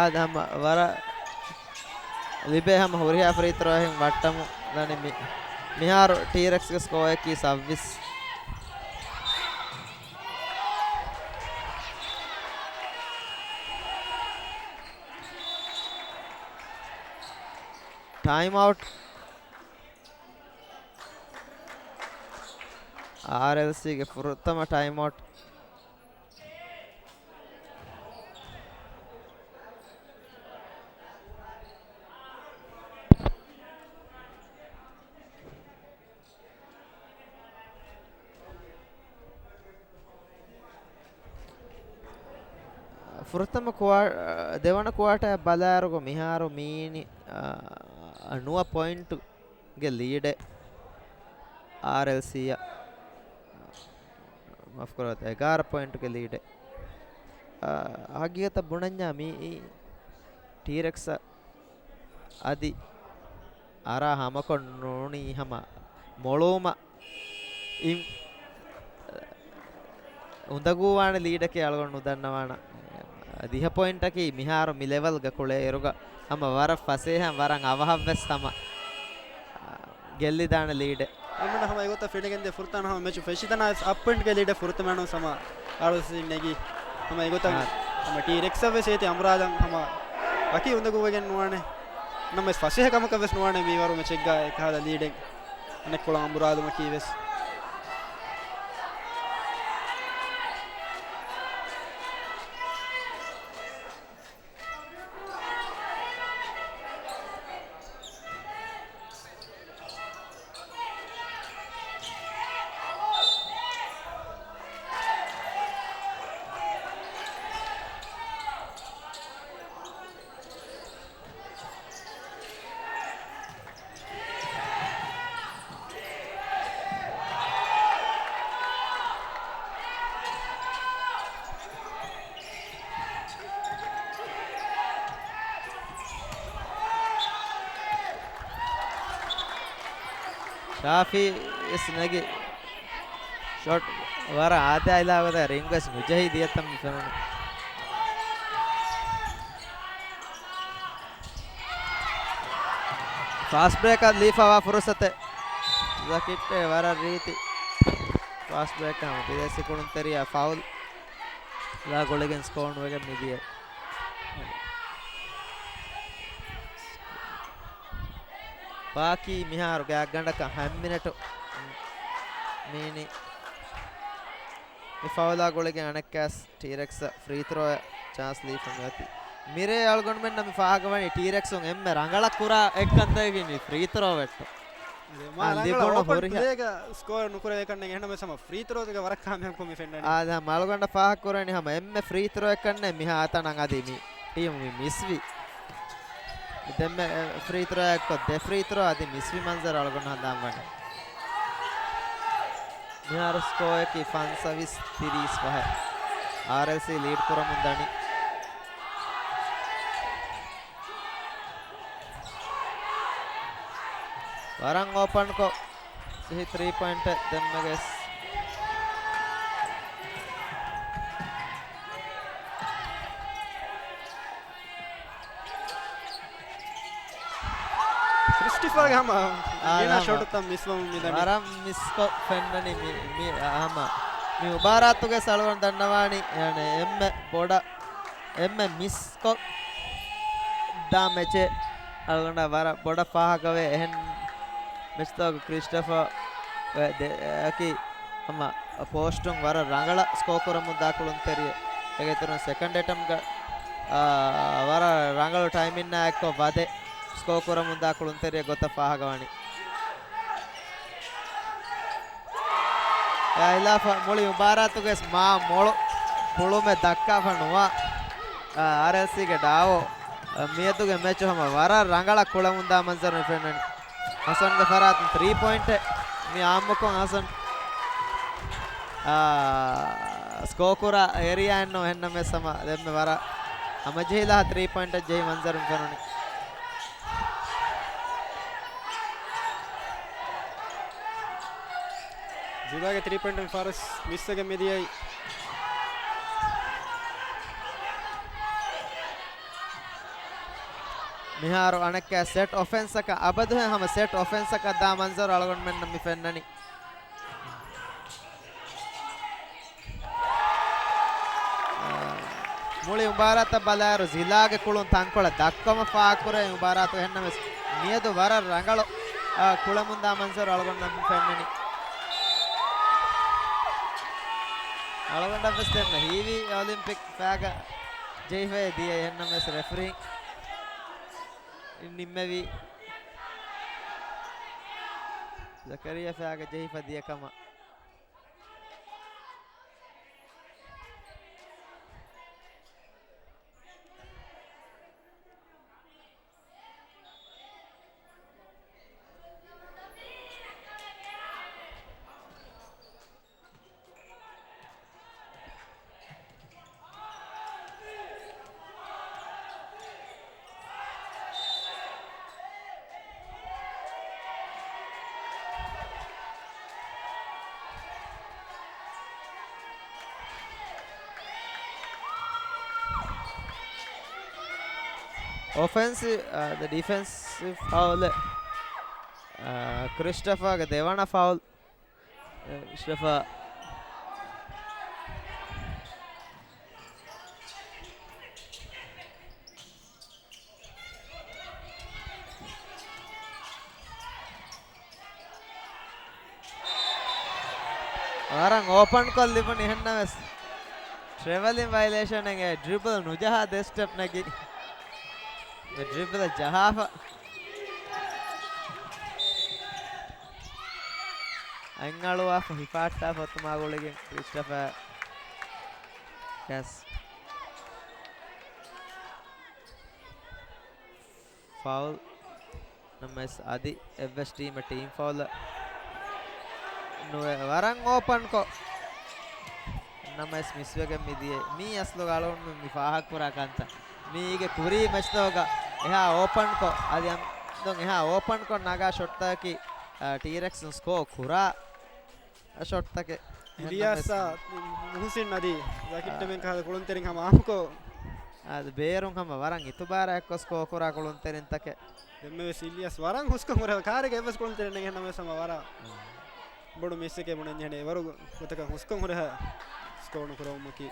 आज हम वरा लिबे हम होरिया free throw है वट्टम दाने मिहार T-Rex के स्कोर की 26 टाइम आउट RLC के प्रथम टाइम आउट प्रथम देवण क्वार्टर बलारगो मिहारो मीनी 9 पॉइंट गे लीड RLC माफ करो 11 पॉइंट के लीड आगे बुणन्या मी T-Rex आदि आरा हमको नोनी हम मोलोमा इम उंदगुवाण लीड के अलगोण उदन्नवाण 10 पॉइंट की मिहारो मि लेवल ग कुळे एरुगा हम वर फसे हम वरं अवहव्वेस हम ಗೆಲ್ಲಿ ದಾಣ ಲೀಡ್ ಅಮ್ಮನ हम ಇವತ್ತು ಫಿಡಿಗೆಂದೆ ಫುರ್ತಾನ हम मैच ಫೆಶಿದನ ಅಪ್ ಪಾಯಿಂಟ್ ಗೆ ಲೀಡ್ ಫುರ್ತಮano ಸಮ ಆಳಸಿನೆಗಿ हम ಇವತ್ತು हम T-Rex ವೆ ಸೇತಿ ಅಮರಾದಂ हम ಬಾಕಿ ಉಂದಗುವಗೆನ್ ನೋವಾನೆ ನಮ್ಮ ಫಸೆ ಕಮಕ ವೆಸ್ ನೋವಾನೆ ಮೀವರು मैच ಗ ಕಾದ ಲೀಡ್ ಅನೆಕೊಳ ಅಮರಾದ ಮಕಿ ವೆಸ್ ಶಾಫಿ ಇಸ್ನಗೆ ಶಾಟ್ ವರ ಆದ ಇಲಾವದ ರಿಂಗಸ್ ಮುಜಹಿದ್ ಯತಂ ಫೆನನ ಫಾಸ್ಟ್ ಬ್ರೇಕ್ ಲೀಫಾವಾ ಫುರ್ಸತೆ ಜಕಿಟ್ಟೆ ವರ ರೀತಿ ಫಾಸ್ಟ್ ಬ್ರೇಕ್ हम विदेशी कुणंतरिया फाउल ला गोलगेन स्कोर वगे मिदिए बाकी मिहार गे गंडक 10 मिनट मीनी ಈ ಫೌಲಾಗಳಿಗೆ ಅಣಕ್ಕಾಸ್ ಟೀರೆಕ್ಸ್ ಫ್ರೀ ಥ್ರೋ ಚಾನ್ಸ್ ಲೀಫ್ ಅತಿ ಮಿರೆ ಅಳ್ಗೊಂಡು ಮೇಲೆ ನಮಗೆ ಫಾಗವಣಿ ಟೀರೆಕ್ಸ್ ಎಮ್ಮೆ ರಂಗಳ ಕುರ ಎಕ್ಕಂತ ಮಿ ಫ್ರೀ ಥ್ರೋ ಬೆಟ್ಟು ಸ್ಕೋರ್ ನುಕುರೆ ಕಣ್ಣೆ ಹೆಣ್ಣೆ ಸಮ ಫ್ರೀ ಥ್ರೋಗೆ ವರಕ್ ಕಾಮೆ ಕೊಮ್ಮಿ ಫೆಂಡ ಆದ ಮಲ್ಗೊಂಡ ಫಾಹ ಕುರನಿ ಹಮ ಎಮ್ಮೆ ಫ್ರೀ ಥ್ರೋ ಎಕ್ಕನ್ನೆ ಮಿಹ ಆತನಂಗ ಅದಿ ಮಿ ಟೀಮ್ ಮಿ ಮಿಸ್ವಿ ಇದೆಮ್ಮೆ ಫ್ರೀ ಥ್ರೋ ಎಕ್ಕೊ ದೆ ಫ್ರೀ ಥ್ರೋ ಅದಿ ಮಿಸ್ವಿ ಮಂಜರ್ ಅಳ್ಗೊಂಡು ಹಂದಾಂಬಣ್ಣ මිහාර ස්කෝ එකේ 5-35 RLC ලීඩ් කරමුන්දානි වරන් ඕපන් කෝ සිහි 3 point දෙන්නගෙස් ಕ್ರಿಸ್ಟಿಫರ್ ಗಮ ಏನಾ ಶಾಟ್ ತಮ್ಮ ಮಿಸ್ ಬಂದಿದ್ದಾನೆ ವರಂ ಮಿಸ್ ಕೋ ಫೆನ್ನನಿ ಮಿ ಆಮ ಮಿ ಉಬಾರಾತುಗೆ ಸಳವನ್ ದಣ್ಣವಾಣಿ ಯಾನೆ ಎಮ್ಮೆ ಬೋಡ ಎಮ್ಮೆ ಮಿಸ್ ಕೋ ದಾಮೆಚೆ ಅಲ್ಗಂಡ ವರ ಬೋಡ ಫಾಹಕವೆ ಎಹನ್ ಮೆಸ್ತೋಗ ಕ್ರಿಸ್ಟಫರ್ ಅಕಿ ಅಮ್ಮ ಪೋಸ್ಟುಂಗ್ ವರ ರಂಗಳ ಸ್ಕೋಕರ ಮುದ್ದಾಕುಳುನ್ ತೆರಿಯ ಹೇಗೆತನ ಸೆಕೆಂಡ್ ಅಟೆಂಪ್ಟ್ ವರ ರಂಗಳು ಟೈಮಿನ್ನ ಯಾಕೋ ವದೆ ಸ್ಕೋಕರ ಮುಂದಾಕುಳುನ್ ತೆರಿಯ ಗೊತ್ತ ಫಾಹಗವಾಣಿ ಇಲಾಫ ಮುಳಿ ಮುಬಾರಾತುಗೆ ಮಾ ಮೊಳು ಪುಳುಮೆ ದಕ್ಕಾ ಫಣುವ RLCಗೆ ಡಾವೋ ಮಿಯತುಗೆ ಮೆಚ್ಚು ಹಮ ವರ ರಂಗಳ ಕುಳ ಮುಂದಾ ಮಂಜರ್ ಫೆನ್ನನಿ ಹಸನ್ಗೆ ಫರಾತ್ 3 ಪಾಯಿಂಟ್ ಮಿ ಆಮ್ಮಕೊ ಹಸನ್ ಸ್ಕೋಕುರ ಏರಿಯಾ ಎನ್ನೋ ಹೆನ್ನಮೆ ಸಮ ದೆಮ್ಮೆ ವರ ಅಮಜೇಲಾ 3 ಪಾಯಿಂಟ್ ಜೈ ಮಂಜರ್ ಫೆನ್ನನಿ ಜುದಾಗೆ 3 ಪಾಯಿಂಟ್ ಫಾರಸ್ ಮಿಸ್ಸಗೆ ಮೆದಿಯೈ මිහාරු අනක සෙට් ඔෆෙන්ස් එක අබදු හැම සෙට් ඔෆෙන්ස් එක දා මන්සර් අලගොන් මෙන්න මි ෆෙන්නනි මුලි උබාරත බලාරු ಜಿಲಾಗೆ ಕುಳುನ್ ತಂಕೊಳ ದಕ್ಕಮ ಫಾಕುರೆ ಉಬಾರತ ಹೆನ್ನ ಮೆಸ್ ನಿಯದು ವರ ರಂಗಳು ಕುಳ ಮುಂದಾ ಮನ್ಸರ್ ಅಳಗೊಂಡ ಫೆನ್ನನಿ ಅಳಗೊಂಡ ಬೆಸ್ತೆನ್ನ ಹೀವಿ ಒಲಿಂಪಿಕ್ ಫ್ಯಾಗ ಜೈಫೆ ದಿಯ ಹೆನ್ನ ಮೆಸ್ ರೆಫರಿ ನಿಮ್ಮೆವಿ ಜಕರಿಯಾ ಫ್ಯಾಗ ಜೈಫ ದಿಯ ಕಮ offensive the defensive foul Christopher ge devana foul Christopher warang open call lipani henna wes traveling violation ege dribble nujaha de step nagi dribble jahafa angaluwa hifatta fatuma golige Christopher yes foul nms adi FS team foul no warang open ko nms miswege midiye mi aslo galon mi fahak pura kanta mige kuri match toga eha open ko adi am don eha open ko naga shot taki T-Rex score kura shot take Ilyasa Husin nadi zakit men kha kulun terin hama amko ad beerun hama warang itubara ekko score kura kulun terin take demme Ilyas warang husko mura karege evs kulun terin nge nama sama wara bodu messe ke bonen jane waru kotaka husko mura score nu kura umaki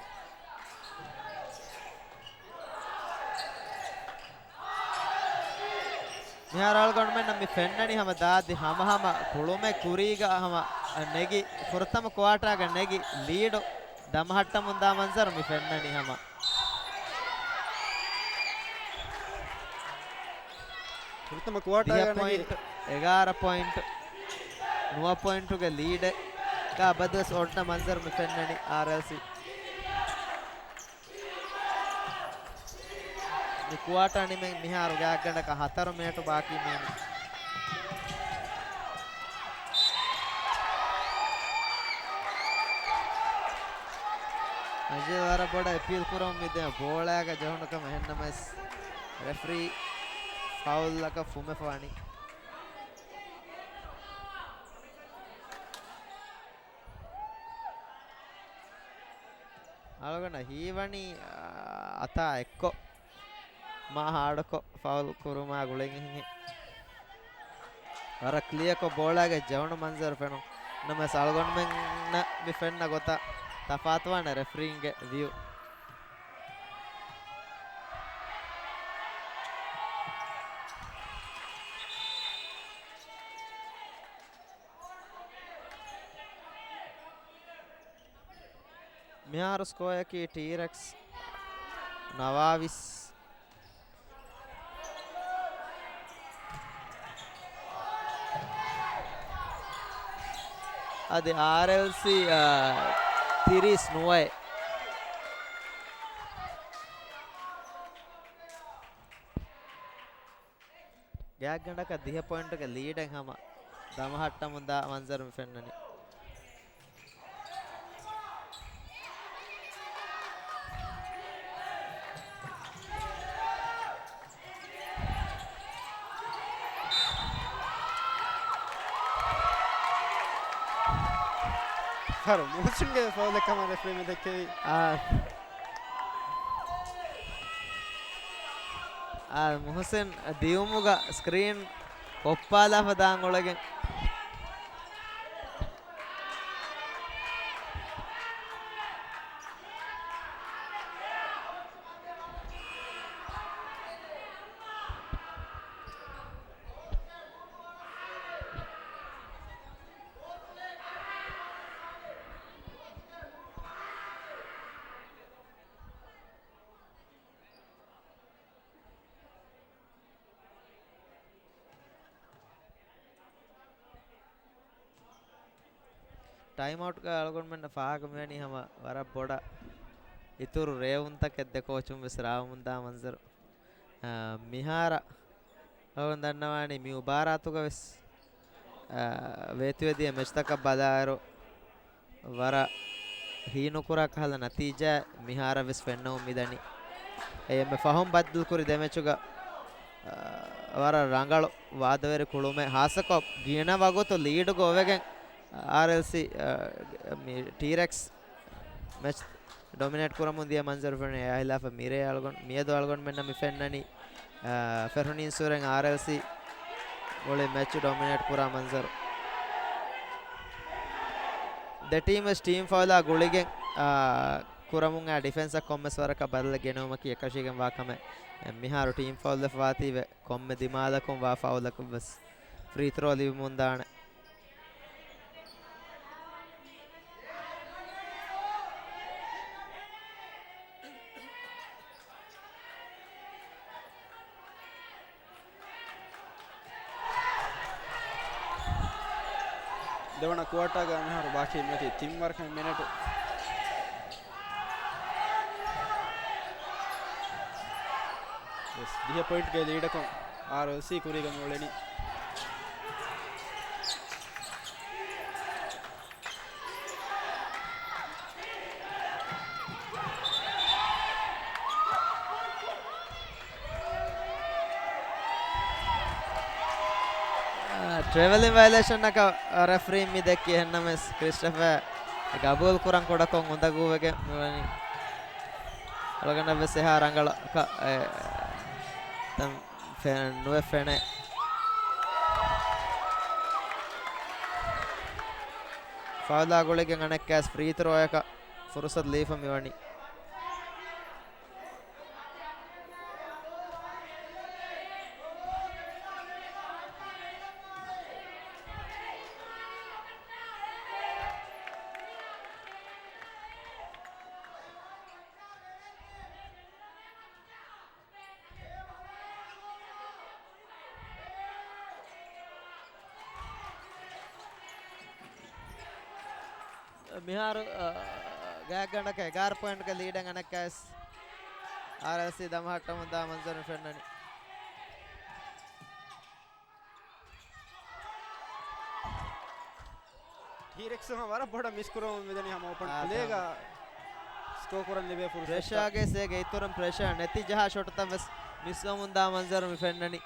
निहाराल government नम्मी फेन्ननी हम दादी हम कुळुमे कुरीगा हम Negi फुरतम quarter गा Negi lead දමහට්ට මුන්දා මන්සර් මි ෆෙන්නනි හම ಉತ್ತಮ ಕ್ವಾರ್ಟರ್ 11 ಪಾಯಿಂಟ್ 9 ಪಾಯಿಂಟ್ಗೆ ಲೀಡ್ ಕಾ ಬದಸ್ ಒಟ್ಟ ಮನ್ಸರ್ ಮಿ ಫೆನ್ನನಿ ಆರ್ಎಲ್ಸಿ ಮಿ ಕ್ವಾರ್ಟರ್ ನಿ ಮೆ ಮಿಹಾರು ಗ್ಯಾಗಂಡಕ 4 ಮಿನಿಟ್ ಬಾಕಿ ಮೇನಿ ಅಜೇವಾರ ಬಡ ಅಪೀಲ್ ಕುರಂ ಮಿದೆ ಬೋಳಾಗ ಜಹಣಕ ಮೆಹನ್ನಮಸ್ ರೆಫರಿ ಫೌಲ್ ಲಕ ಫುಮೆ Fani algona hivani ata ekko ma haadako foul kuruma gulen hinge ara clear ko bola ge jawna manzar fenu nama salgon men na mi fenna gota tafatwana referee ge view මිහාර score එකේ T-Rex 29 අද RLC 39 ගෑක් ගණ්ඩක 10 point එක lead එක හැම 18 මුන්දා මන්සර් මෙෆෙන්නනි Claro, muhsin ge faul ekama referee me dekke ಮುಹಸಿನ್ ದಿಯುಮುಗ ಸ್ಕ್ರೀನ್ ಒಪ್ಪಾಲ ಪದಾಂಗೊಳಗೆ टाइम आउट का अलगोन में फाग में नहीं हम वरा बोड़ा इतुर रेवुन तक देखो चुम विसराव मुंदा मंजर मिहारा अवन दन्नवानी मी उबारा तो का विस वेतुवेदी मैच तक बदारो वरा हीनो कुरा कहला नतीजा मिहारा विस फेन्नो उम्मीदनी ए में फहम बदल कुरी देमेचुगा वरा रंगालो वादवेरे कुळुमे हासको गीना वागो तो लीड गो वेगे RLC T-Rex match dominate kura mundiya manzar fene ahila fa mire algon miedo algon menna mi fennani ferhunin suren RLC ole match dominate kura manzar the team is team foul guligen kuramun a defense kommes waraka badala genoma ki ekashigen wa kame miharu team foul da fati ve komme dimala kom wa foul ko bas free throw liv mundane දෙවන quarter ගන්න හර ಬಾಕಿ මෙති තිම් work minute yes 10 point ಗೆ lead ಕಂ RLC ಕುರಿಗ ಮೊಳೆನಿ traveling violation naka referee mi dekki hennames Christopher gabul kurang kodakon undaguwege mulani alagana vese ha rangala ka tam nuwe fene faula golege nganek free throw eka fursat lefa miwani මිහාරු ගෑග්ගණක 11 point එක lead එක අනකස් RLC දමහට්ට මුදා මන්සර් ෆෙන්නනි T-Rex हम वारा बड़ा miss करो मेदनी हम open प्लेगा score करन लेबे full ප්‍රේෂාගේ සේගේ ඉතුරුම් ප්‍රේෂා නැති ජහ ෂොට් තවස් මිස්ව මුදා මන්සර් ෆෙන්නනි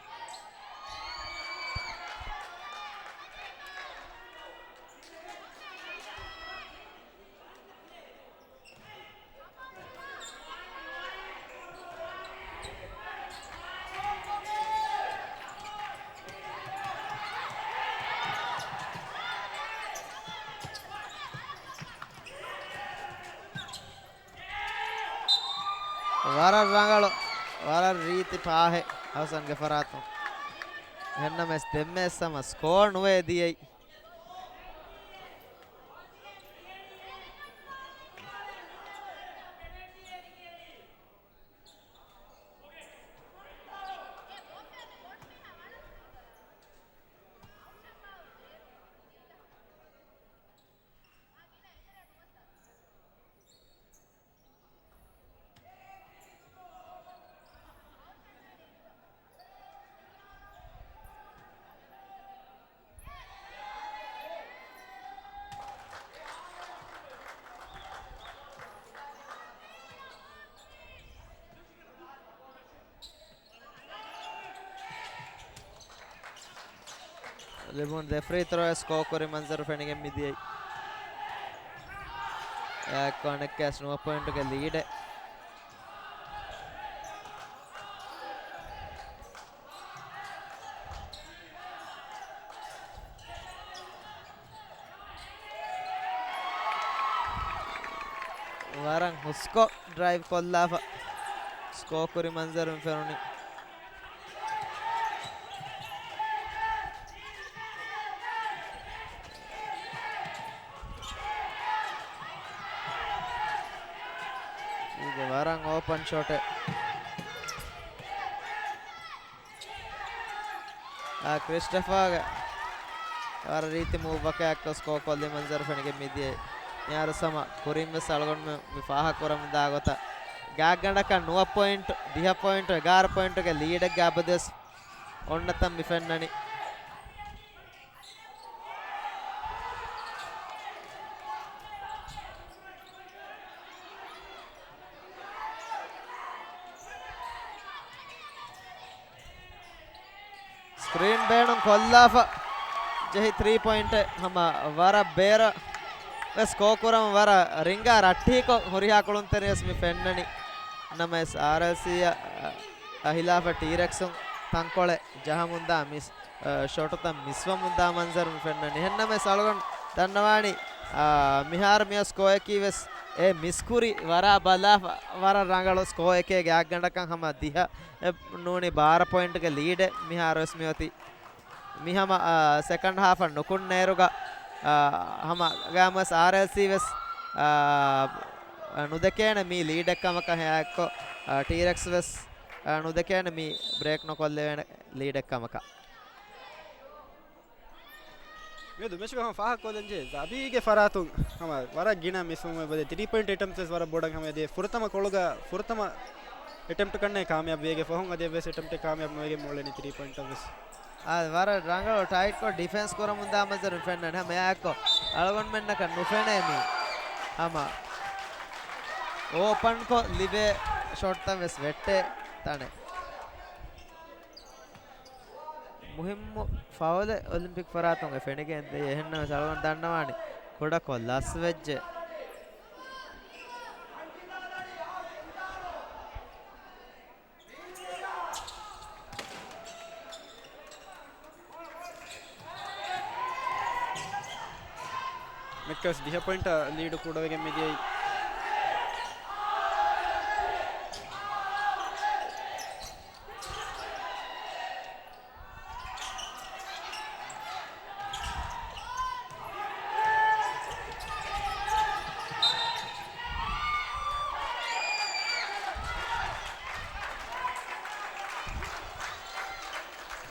वारर रंगलो वारर रीति पाहे අවසන් ගෙෆරාතු එන්න මෙස් දෙම්මේ සම ස්කෝර් නුවේ දියයි ලිබුන් ද ෆ්‍රී ත්‍රෝ ස්කෝර් කරේ මන්සර් ෆෙනිගෙන් මිදියයි කනෙක් කැස් 9 පොයින්ට් එක ලීඩ් වරන් හුස්කෝ ඩ්‍රයිව් කොල්ලාෆ ස්කෝර් කරේ මන්සර් ෆෙනුනි Varang open shot Christopher war ರೀತಿ ಮೂವ್ ಬಕ ಆಕ್ಟ ಸ್ಕೋರ್ ಕೊಲ್ಲಿ ಮಂಜರ್ ಫಣಿಗೆ ಮಿದಿಯೆ ಯಾರು ಸಮ ಕುರಿಂ ಸಳಗೊಂಡ ಮಿ ಫಾಹ ಕೊರಂ ದಾಗತ ಗಾಗಂಡಕ 9 ಪಾಯಿಂಟ್ 10 ಪಾಯಿಂಟ್ 11 ಪಾಯಿಂಟ್ ಗೆ ಲೀಡ್ ಗೆ ಅಬದಸ್ ಒನ್ನತಂ ಮಿಫೆನ್ನನಿ स्क्रीन बैणं कोल्लाफ जही 3 पॉइंट हम वारा बेर स्कोर करम वारा रिंगा रट्टी को होरिया कोलंतरे स्मि फेन्ननी नमस आरएलसी अहिलाफ टीरेक्स तंकोळे जहमुंदा मिस शॉट त मिस्व मुंदा मंजर फेन्ननी हेन्नमे सळगन दन्नवाणी मिहार मिया स्कोर कीवेस ए मिस्कुरी वरा बला वरा रंगलो स्कोर एके गैग गंडकं हम दिहा नूनी 12 पॉइंट के लीड मिहार स्मियोति मिहम सेकंड हाफ नुकुन नेरुगा हम गामस आरएलसी वेस नुदकेन मी लीड එකමක හැක්කො टीरेक्स वेस नुदकेन मी ब्रेक නොකොල්ල වෙන लीड එකමක මේ දුමේෂක हम फाह कोलंजे जाबी के फरातुन हम वरा गिना मिसुम में बदे 3 पॉइंट अटेम्प्ट से वरा बोडंग हमें दे फुरतम कोलगा फुरतम अटेम्प्ट करने कामयाब वेगे फहोंगा दे वेस अटेम्प्ट कामयाब वेगे मोलेनी 3 पॉइंट वेस वारा रंगलो टाइट को डिफेंस कोर मुंदा मजर फेन्न हम याको अलगन मेन्न का नुफेने मी हम ओपन को लिबे शॉट ता वेस वेट्टे ताने मुहिम फाउल ओलंपिक फरातोंगे फेनिगे ಎಂದೆ ಹೆಣ್ಣ ಸಳವನ್ ದಂಡವಾಣಿ ಕೊಡಕೊ ಲಸ್ ವೆಜ್ ಮೆಕ್ಕಸ್ 10 ಪಾಯಿಂಟ್ ಲೀಡ್ ಕೂಡವೆಗೆ ಮಿದಿಯೈ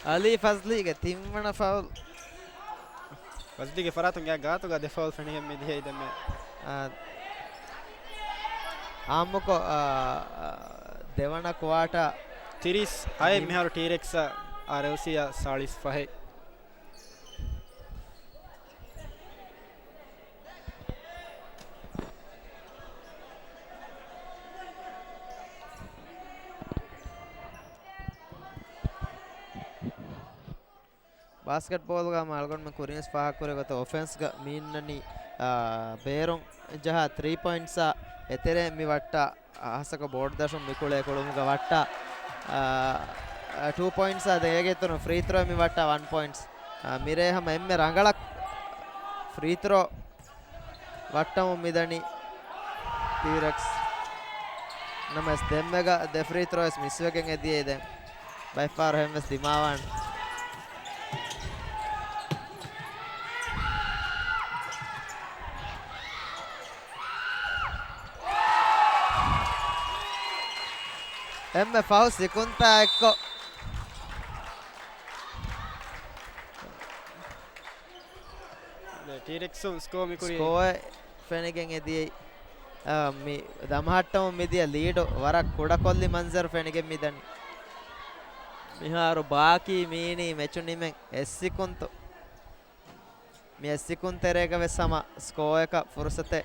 अली फजली के तिम्मन फाउल फजली के फरातुन या गातुगा दे फाउल फणिगे मिदिये इदमे ආම්මකෝ දෙවන ක්වාට 36 මිහාරු T-Rex RLC 45 बास्केटबॉल का मालगोन में कुरियस फाक करे गतो ऑफेंस का मीननी बेरों जहाँ 3 पॉइंट्स एतेरे मिवट्टा हसक बोर्ड दशम मिकुले कोडुमुगा वट्टा 2 पॉइंट्स देगे तो फ्री थ्रो मिवट्टा 1 पॉइंट्स मिरे हम एम्मे रंगला फ्री थ्रो वट्टम मिदनी T-Rex नमस देम्मेगा दे फ्री थ्रो इस मिसवेकेंगे दिए दे by far हेमस दिमावान Emmay फाउ सिकुंता echo T-Rex स्को मिकुरी स्को फेनिಗೆಂ ಎದಿ ಮಿ ದಮಹಟ್ಟಮ ಮಿದಿಯ ಲೀಡ್ ವರ ಕುಡಕೊಲ್ಲಿ ಮಂಜರ್ ಫೆನಿಗೆ ಮಿದನಿ ಮಿಹಾರು ಬಾಕಿ ಮೀನಿ ಮೆಚುನಿಮೆಂ ಎಸ್ಸಿಕುಂತು ಮಿ ಎಸ್ಸಿಕುಂತೆರೇಗ ವೆಸಮ ಸ್ಕೋ එක ಫುರ್ಸತೆ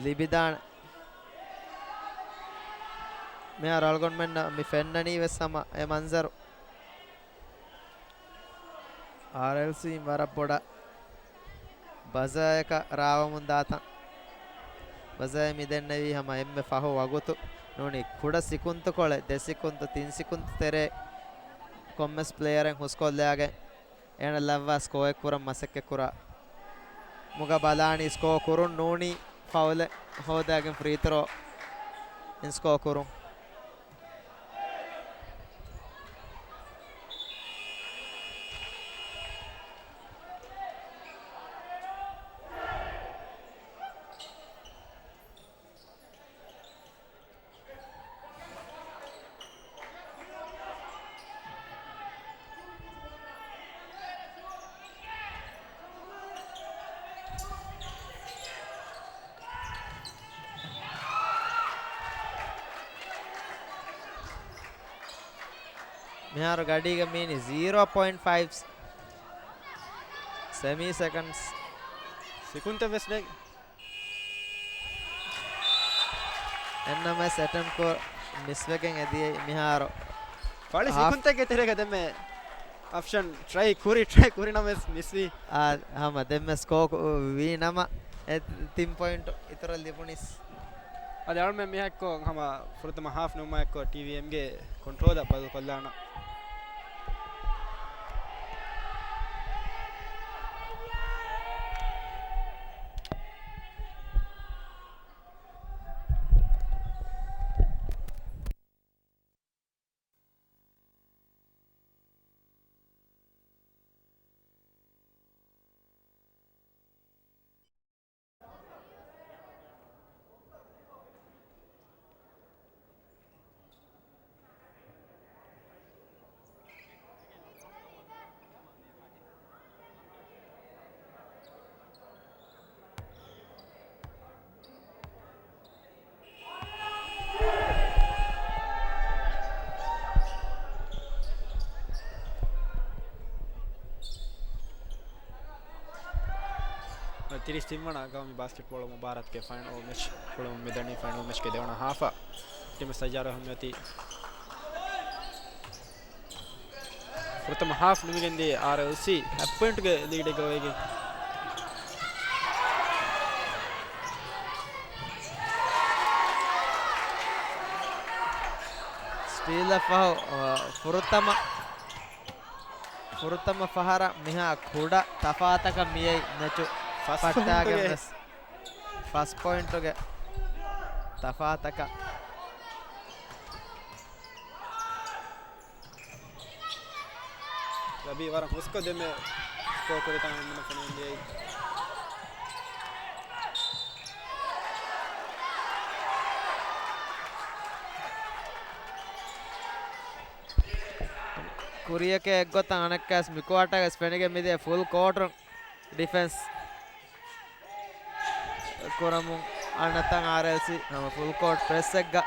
ಲಿಬಿದಾಣ මෙයා රල්ගොන් මෙන්න මි ෆෙන්නනී වෙස්සම ඒ මන්සරු RLC වර පොඩ බසයක රාවමුන් දාතන් බසය මිදෙන්නවී හම එම්මೆ ಫಹು ವಗುತು ನೋನಿ ಕುಡ ಸಿಕುಂತು ಕೊಳೆ ದೆಸಿಕುಂತು ತಿನ್ ಸಿಕುಂತು ತೆರೆ ಕೊಮ್ಮೆಸ್ ಪ್ಲೇಯರ್ ಎಂ ಹುಸ್ಕೊಲ್ಲಾಗೆ ಏನ ಲವ್ವ ಸ್ಕೋ ಎಕ್ ಕುರ ಮಸಕ್ಕೆ ಕುರ ಮುಗ ಬಲಾಣಿ ಸ್ಕೋ ಕುರು ನೋನಿ ಫೌಲೆ ಹೋದಾಗೆ ಫ್ರೀ ಥ್ರೋ ಇನ್ ಸ್ಕೋ ಕುರು මෙහාර ගඩීග මීනි 0.5 semi seconds සිකුන්ත වෙස්නෙක් එන්නම සැටම් කෝ මිස්වකෙන් ඇදී මිහාර පාලි සිකුන්තගේ තෙරක දෙමෙ ऑप्शन ट्राई कुरी नमस मिस्वी हम දෙම්ම ස්කෝ වී නම 3 point ඉතර ලිපුනිස් ಅದ ಯಾಳ್ಮೆ ಮಿಹಕ್ಕೋ ಹಮ ಫುರ್ತಮ ಹಾಫ್ ನುಮಕ್ಕೋ TVM ಗೆ ಕಂಟ್ರೋಲ್ ಬಲ್ ಕೊಲ್ಲಾಣ तिरिस टीमण आगामी बास्केटबॉल में भारत के फाइनल मैच पुड़म मिदनी फाइनल मैच के देवना हाफ टीम सजारो हमती प्रथम हाफ निमिगंदी RLC पॉइंट के लीड गोएगी स्टील फुरुतम फहरा मिहा खुड़ा तफातक मियै नचु पट्टागे फर्स्ट पॉइंट गे तफातक अभी वार उसको दे में स्कोर करता हूं मैंने फनी कुरिया के एग्गोता अनक्कास मिकुआटागा स्पेनिगे मिदे full court defence kuramun anatan RLC nama full court press ekga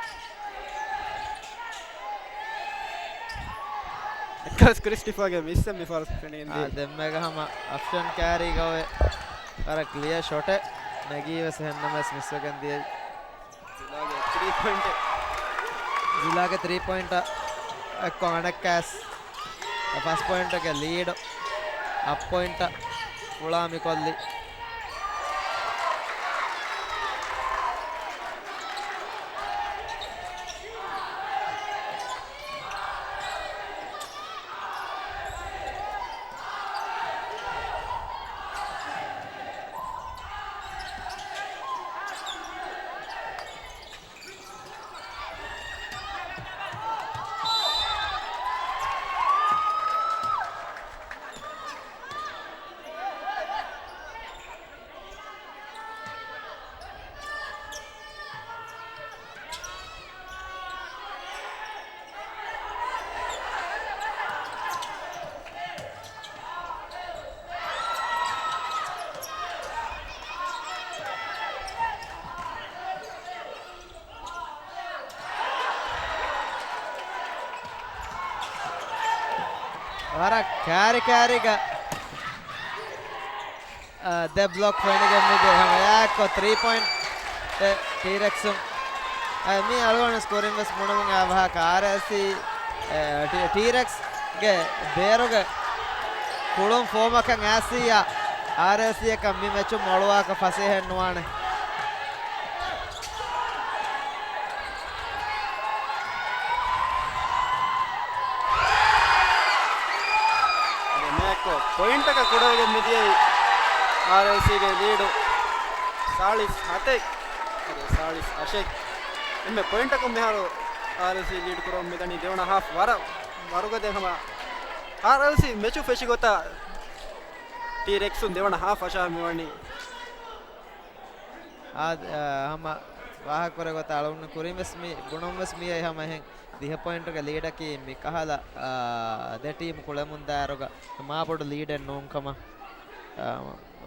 Kas Christopher ge miss me for fenindi demmega hama option carry gawe ara clear shot nagi wes hennamas miss wagen diye Zilage 3 point ekko anakas first point ge lead up point ulami kolli Vara carry-ga the block fenige mide hama yakko 3 point T-Rex me algon scoring was munamun avaha RLC T-Rex ge beruge kulum form akan asiya RLC එක මේ match මොළුවාක පසේ හෙන්නුවානේ point එක කොඩවගෙන් මිදියයි RLC ගේ lead 47 48 එමෙ point එක මෙහාර RLC lead කරොම් මෙතනි දෙවන half වරුග දෙකම RLC මෙචු ෆෙෂි ගොතා T-Rex උන් දෙවන half අශා මෙවනි hama waha kore gota alunne kurimves mi gunumves mi ai hama hen 10 point එක lead ki mi kahala de team kulemun daruga ma podu lead en non kama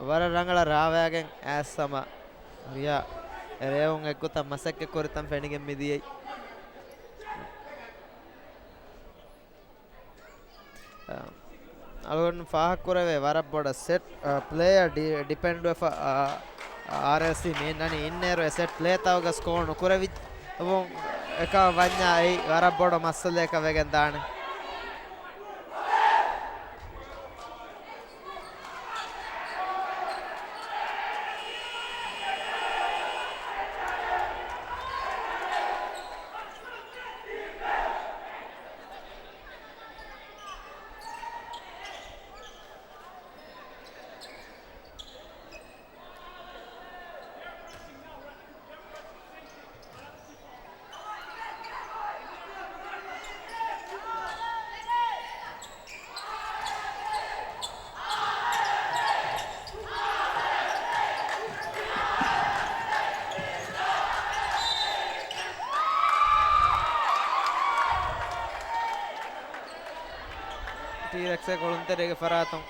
wara rangala rawagen as sama riya reun ekkuta masakke koritam fenigen midiyai alun faha korave wara boda set player depend of RLC me nani innero set play tawga score nukurevi abon eka vanya ei wara boda masale eka vegen daane T-Rex kolunterege faraton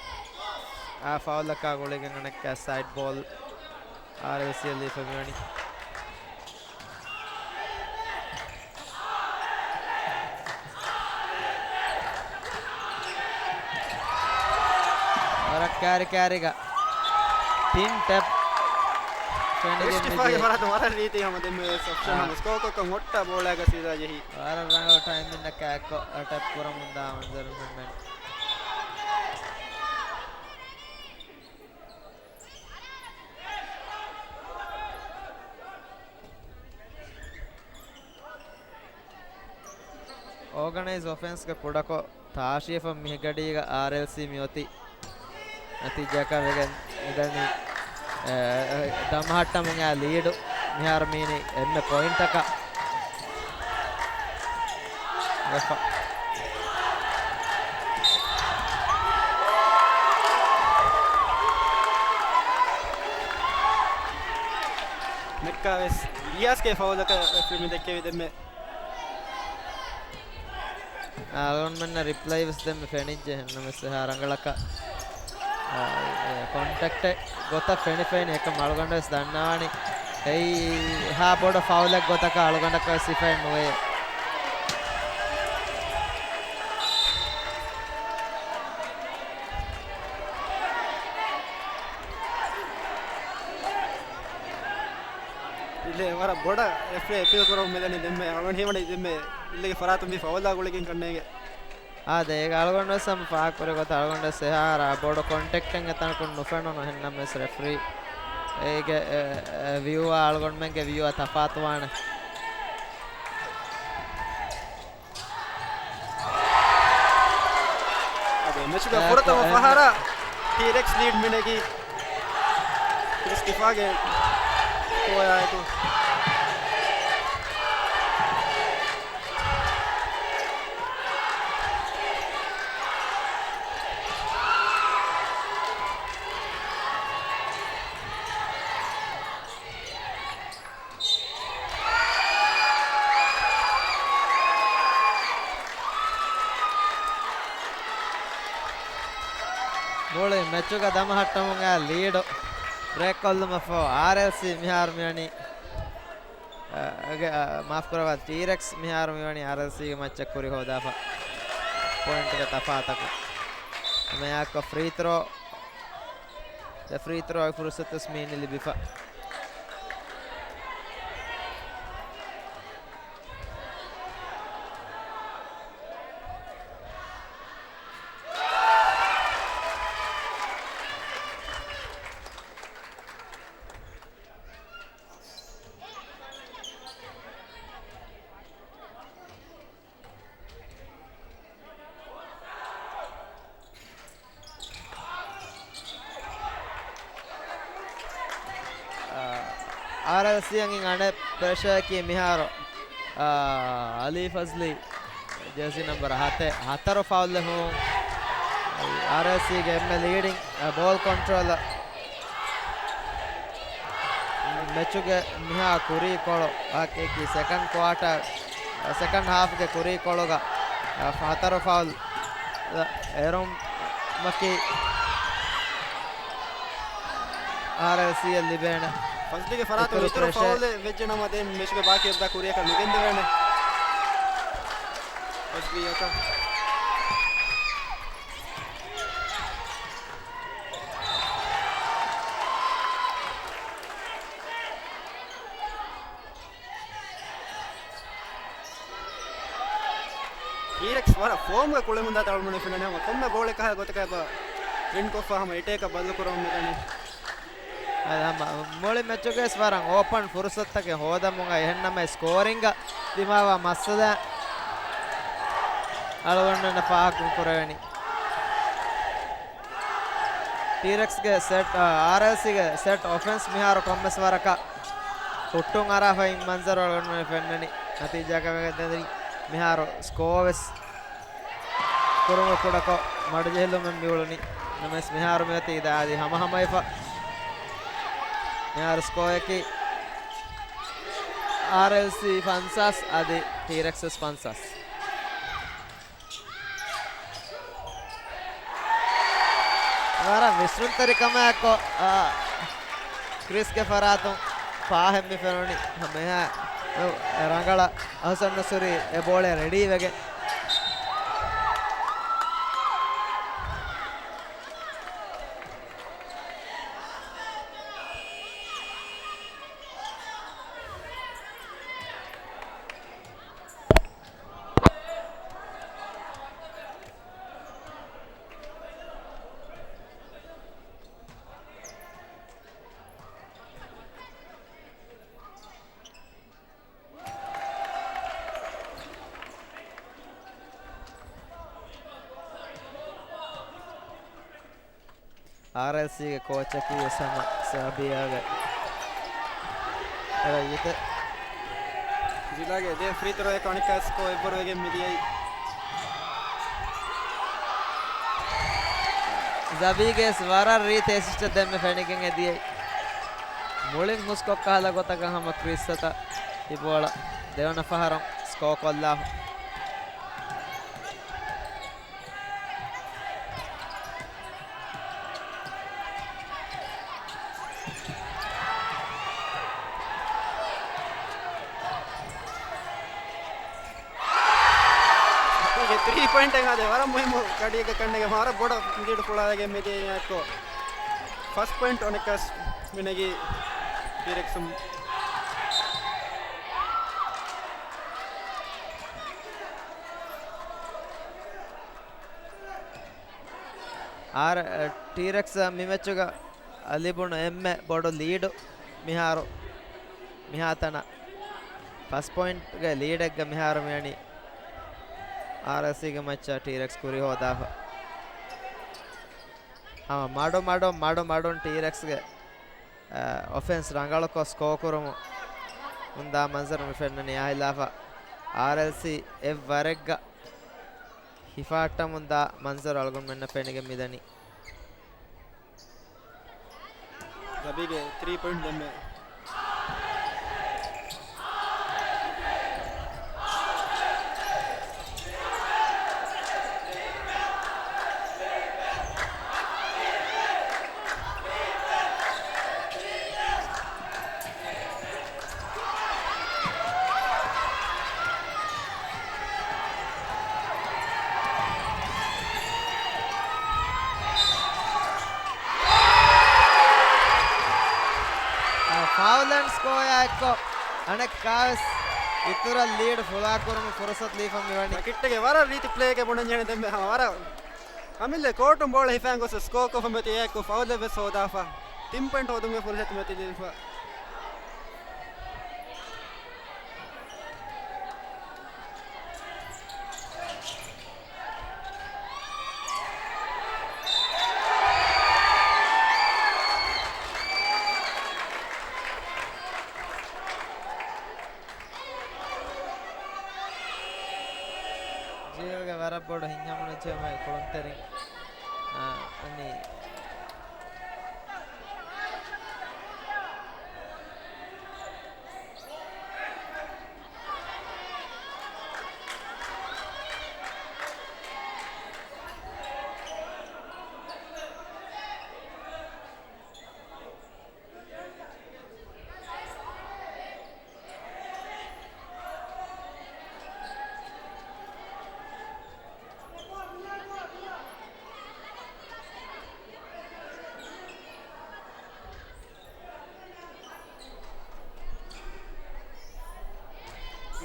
foul akka golegen anek side ball RLC li femani ara carry ga pin tap Christopher faraton wara riti hama demme option hama score ko motta ball aga sida jehi ara ranga time inna ka tap kuramunda manzar men organize offense ka kodako taashifa mihgadiga RLC mioti natijaka vegen idani damahatta munga lead mihar mini emme point aka Mekkaves Diaz ke foul aka film dekke videmme alon menna reply was dem fenijje hennames harangalaka contact gota feni ek malgondes dannawani ei ha bodo foul ek gotaka alugandaka sifen noe ಇಲ್ಲಿ ವರ ಬೋಡ ಎಫ್ರೆ appeal ಕರೋ ಮೇದನಿ ದೆಮ್ಮೆ ಅವನ್ ಹೇಮಡಿ ದೆಮ್ಮೆ ಇಲ್ಲಿಗೆ ಫರಾ ತುಂಬಿ foul ಆಗುಳಿಗೆ ಕಣ್ಣೆಗೆ ಅದೇ ಈಗ ಅಳಗೊಂಡ ಸಮ ಪಾಕರೆ ಗೊತ್ತ ಅಳಗೊಂಡ ಸಹಾರ ಬೋಡ contacting ತನಕೊಂಡು ನುಫೆನೋನ ಹೆನ್ನ mess referee ಈಗ ವ್ಯೂ ಅಳಗೊಂಡ ಮೆಂಗೆ ವ್ಯೂ ತಫಾತ್ವಾಣ ಅದೇ ಮೆಚ್ಚುಗ ಕೊರತವ ಫಹಾರ ಟಿ-ರೆಕ್ಸ್ ಲೀಡ್ ಮಿನೆಗಿ ಕ್ರಿಸ್ಟಿಫಾಗೆ ಹೋಯಾಯಿತು ಗೋಳಿ ಮೆಚ್ಚುಗ ದಮ ಹಟ್ಟಮುಂಗ ಲೀಡ್ ಬ್ರೇಕ್ ಕೊಲ್ಲು ಮಫೋ RLC ಮಿಹಾರ್ ಮಿವಣಿ ಮಾಫ್ ಕರವ ಟಿ-ರೆಕ್ಸ್ ಮಿಹಾರ್ ಮಿವಣಿ RLC ಗೆ ಮಚ್ಚ ಕುರಿ ಹೋದಾಫ ಪಾಯಿಂಟ್ ಗೆ ತಫಾತಕ मैं आपका फ्री थ्रो फुर्सत स्मीन लिबिफा RLC angin ane pressure ki miharo Ali Fazli jersey number 7 foul le ho RLC game में leading ball control मैच के मिहा कुरी कोलो आके की second half के कुरी कोलो का 7 foul एरोम मकी RLC ಅಲ್ಲಿ ಬೇಣ ಫಸ್ಟಿಗೆ ಫರಾತು ಇತರ ಫೌಲ್ ವೆಜ್ಜನ ಮತ್ತೆ ಮೆಚ್ಗೆ ಬಾಕಿ ಇದ್ದ ಕುರಿಯಕ ನುಗೆಂದೆ ಬೇಣ ಫಸ್ಟಿ ಯಾಕ ಟಿ-ರೆಕ್ಸ್ ವರ ಫೋಮ್ ಗೆ ಕುಳೆ ಮುಂದ ತಾಳು ಮನೆ ಫಿನನೆ ಕೊಮ್ಮೆ ಗೋಳೆ ಕಹ ಗೊತ್ತಕ ಟ್ವಿನ್ ಕೊಫ ಹಮ ಇಟೇಕ ಬಲ್ಲು ಕುರಮ ಮೇದನೆ मोली मैचुगे स्वरं ओपन फुर्सत के होदा मुंगा हेन्नमे स्कोरिंग दिमावा मस्सद अलवण्ण पाक कुरवेनी टी-रेक्स के सेट RLC के सेट ऑफेंस मिहार कॉमस वरका ಹುಟ್ಟುಂಗ್ ಅರಾಫ ಹಿಂಗ್ ಮಂಜರ್ ಒಳಗಡೆ ಫೆನ್ನನಿ ನತೀಜಾ ಕವೆಗದರಿ ಮಿಹಾರ ಸ್ಕೋವೆಸ್ ಕುರುಮ ಕುಡಕೋ ಮಡಜೆಲು ಮೆಂಬಿಳುನಿ ನಮಸ್ ಮಿಹಾರ ಮೇತಿ ಇದಾದಿ ಹಮ ಹಮೈಫ ಮಿಹಾರ ಸ್ಕೋಯಕಿ RLC ಫನ್ಸಾಸ್ ಆದಿ ಟಿ-ರೆಕ್ಸ್ ಫನ್ಸಾಸ್ वारा विश्रुत तरीका में आपको क्रिस के फरातों पाहे में फेरोनी हमें है रंगला हसन नसुरी ये बोले रेडी वगे RLC के कोच की sama Serbia के ये तो जिला के दे फ्री थ्रो कॉनिकस को एक बार वेगे मिली जबी के स्वारा रीत असिस्ट दे में फेनिंग दिए मोलिंग मुस्को काला गोता का हम क्रिस था ये बोला देवना फहरम स्को कोल्ला ಅಜುಗೆ 3 ಪಾಯಿಂಟ್ ಆದೆ ವರ ಮುಹಿಮು ಕಡಿಗೆ ಕಣ್ಣಿಗೆ ಮಾರ ಬೋಡ ಇಂದಿಡು ಪುಳಾಗೆ ಮೆದೆ ಯಾಕೋ ಫಸ್ಟ್ ಪಾಯಿಂಟ್ ಒನಕಸ್ ಮಿನಗಿ ಟಿರೆಕ್ಸ್ ಆರ್ ಟಿರೆಕ್ಸ್ ಮಿಮೆಚ್ಚುಗ ಅಲಿಬುಣು ಎಮ್ಮೆ ಬೊಡು ಲೀಡು ಮಿಹಾರು ಮಿಹಾತನ ಫಸ್ಟ್ ಪಾಯಿಂಟ್ಗೆ ಲೀಡೆಗ್ಗ ಮಿಹಾರು ಮೇಣಿ ಆರ್ ಎಸ್ಸಿಗೆ ಮಚ್ಚ ಟಿರೆಕ್ಸ್ ಕುರಿ ಹೋದಾಫ ಮಾಡು ಮಾಡು ಮಾಡು ಮಾಡು ಟಿರೆಕ್ಸ್ಗೆ ಒಫೆನ್ಸ್ ರಂಗಳಕೊ ಸ್ಕೋ ಕುರುಮು ಮುಂದಾ ಮಂಜರ್ ಮಿಫೆನ್ನನಿ ಆಹಿಲಾಫ ಆರ್ ಎಲ್ ಸಿ ಎವ್ವರೆಗ್ಗ ಹಿಫಾಟ ಮುಂದಾ ಮಂಜರ್ ಅಲ್ಗೊಂಡು ಮೆನ್ನ ಪೆಣಿಗೆ ಮಿದನಿ ಗಬಿಗೆ 3 ಪಾಯಿಂಟ್ ದಮ್ಮೆ ಫೌಲನ್ ಸ್ಕೋಯಾ ಎಕ್ಕೋ ಅಣಕ್ ಕಾಸ್ ಇತುರ ಲೀಡ್ ಫುಲಾಕುರಮ ಫುರ್ಸತ್ ಲೀಫಂ ಇವನಿ ಕಿಟ್ಟಗೆ ವರ ರೀತಿ ಪ್ಲೇಗೆ ಬುಣಂಜನೆ ದಮ್ಮೆ ವರ ಅಮಿಲೆ ಕೋಟು ಬೋಳ ಹಿಫಾಂಗೋಸ್ ಸ್ಕೋ ಕೋ ಫಮತಿ ಏಕೋ ಫೌಲ್ ಬೆಸ್ ಹೋದಾಫ ತಿಂ ಪಾಯಿಂಟ್ ಹೋದುಂಗೆ ಫುರ್ಸತ್ ಮತಿ ದಿಫ ವರಬೋಡು ಹಿಂಗಮನ ಚೇಮ ಕೊಳಂತರಿ ಅನ್ನಿ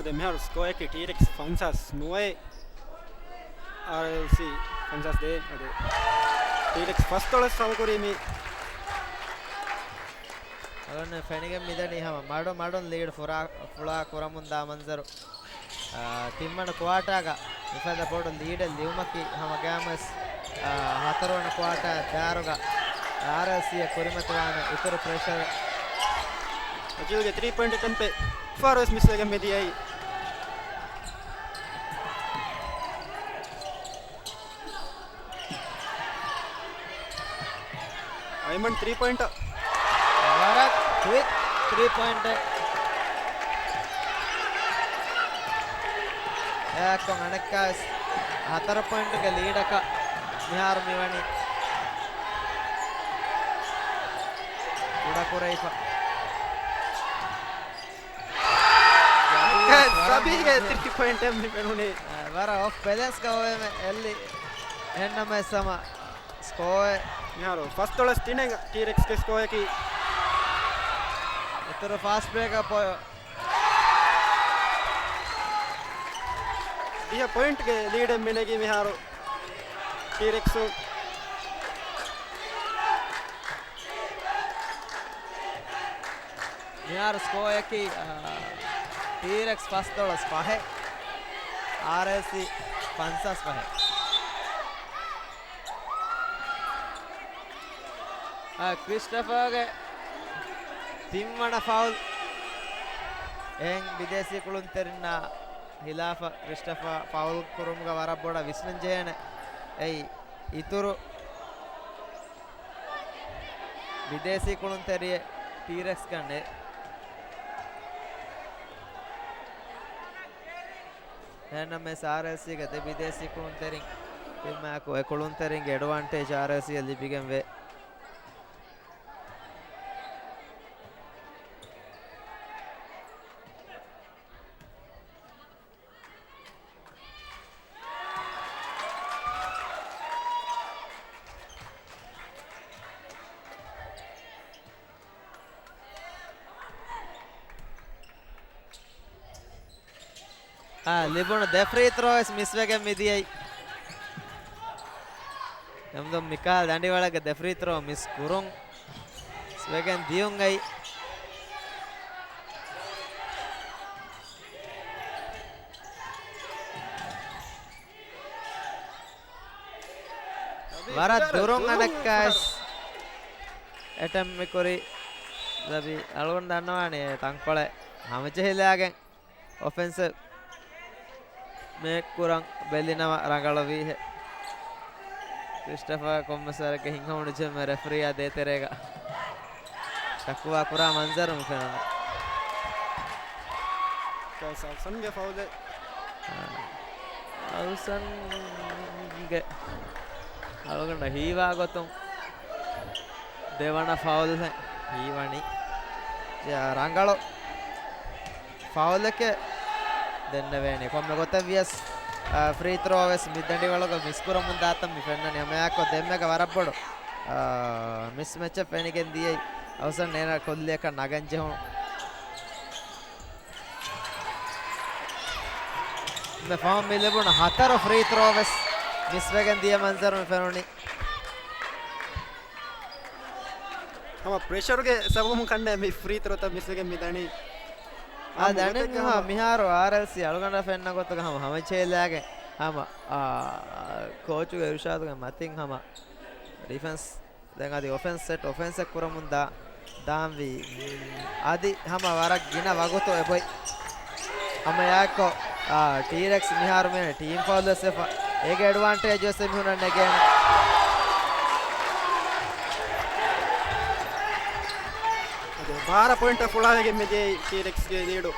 de mer skoja ki T-Rex fansas noe RLC fansas de ade T-Rex first ola saukori mi ಅದನ್ನ ಫೆನಿಗೆ ಮಿದನಿ ಹಮ ಮಾಡೋ ಮಾಡೋ ಲೀಡ್ ಫುಳಾ ಕುರಮುಂದ ಮಂಜರು ತಿಮ್ಮಣ ಕ್ವಾಟಾಗ ಇಫದ ಬೋಡು ಲೀಡ್ ಲಿವ್ಮಕಿ ಹಮ ಗ್ಯಾಮಸ್ ಹತರೋಣ ಕ್ವಾಟ ದಾರುಗ RLC ಕುರಿಮತವಾನ ಇತರ ಪ್ರೆಷರ್ ಅಜುಗೆ 3 ಪಾಯಿಂಟ್ ತಂಪೆ ಫಾರೋಸ್ ಮಿಸ್ಗೆ ಮೆದಿಯೈ ಐಮನ್ 3 ಪಾಯಿಂಟ್ ವರಕ್ ಕ್ವಿಕ್ 3 ಪಾಯಿಂಟ್ ಯಾಕೋ ಅಣಕಾಸ್ 10 ಪಾಯಿಂಟ್ಗೆ ಲೀಡಕ ಮಿಹಾರ್ ಮಿವಣಿ ಉಡಕುರೈಫ सभी के 3 पॉइंट हम पेनुने वरा ऑफ बैलेंस का होए में एली एंड में समा स्कोर यारो फर्स्ट वाला स्टिने T-Rex के स्कोर की इतना फास्ट ब्रेक अप ये पॉइंट के लीड मिलेगी मिहारो T-Rex मिहार स्कोर की T-Rex फर्स्ट वाला स्पाहे RLC पंसा स्पाहे क्रिस्टोफर के तिम्मण फाउल एंग विदेशी कुलुंतरिना हिलाफ क्रिस्टोफर फाउल कुरुमुगा वरबोड विस्नंजयने ऐ इतुरु विदेशी कुलुंतरिये T-Rex कन्ने में RLC गते विदेशी कुलुंतरिंग तिम्माको कुलुंतरिंग एडवांटेज RLC ಅಲ್ಲಿ ಬಿಗಂವೆ ලිබුණු දෙ ෆ්‍රී ත්‍රෝස් මිස් වෙගෙන් මිදියයි එම්දොම් මිකාල් දඬිවලගේ දෙ ෆ්‍රී ත්‍රෝ මිස් කුරුන් වෙගෙන් දියුන්ගයි වරත් දුරුන් අනක්කාස් එටම් මිකුරි දබි අලුවන් දන්නවානේ තංකොළ හැමචෙහිලාගෙන් ඔෆෙන්සිව් මේ කුරන් බෙල්ලිනව රඟලවී क्रिस्टोफर कोम्मसर के हिंगा मुझे मैं रेफरी या देते रहेगा टकुआ पूरा मंजर हूँ फिर कैसा सन के फाउल है औसन के अलगंडा हीवा को तुम देवाना फाउल है हीवानी या रंगालो फाउल के देने वेने कोम्मे कोते वियस फ्री थ्रो वेस मिदंडी वालों मिस्कुर मुंदा आता मिफेंडर ने हमें आको देम्मे का वरपड़ो मिस मैच पेनिके दिए अवसर नेना कोल्ले का नागंजे हो मैं फॉर्म मिले बुना हाथारो फ्री थ्रो वेस मिस वेगन दिए मंजर में फेरोनी हम प्रेशर के सब हम कंडे में फ्री थ्रो तब मिस वेगन मिदंडी दाने हाँ मिहारो आरएलसी अलगंडा फैन ना को तो हम चेलागे हम कोच के इरशाद के मतिंग हम डिफेंस देंगा दी ऑफेंस सेट ऑफेंस कुरा मुंदा दामवी आदि हम वारा गिना वागो तो है भाई हम यार को टीरेक्स मिहार में टीम फाउल से एक एडवांटेज से भी उन्होंने गेम बारह पॉइंट फुला है मुझे टीरेक्स के लीडो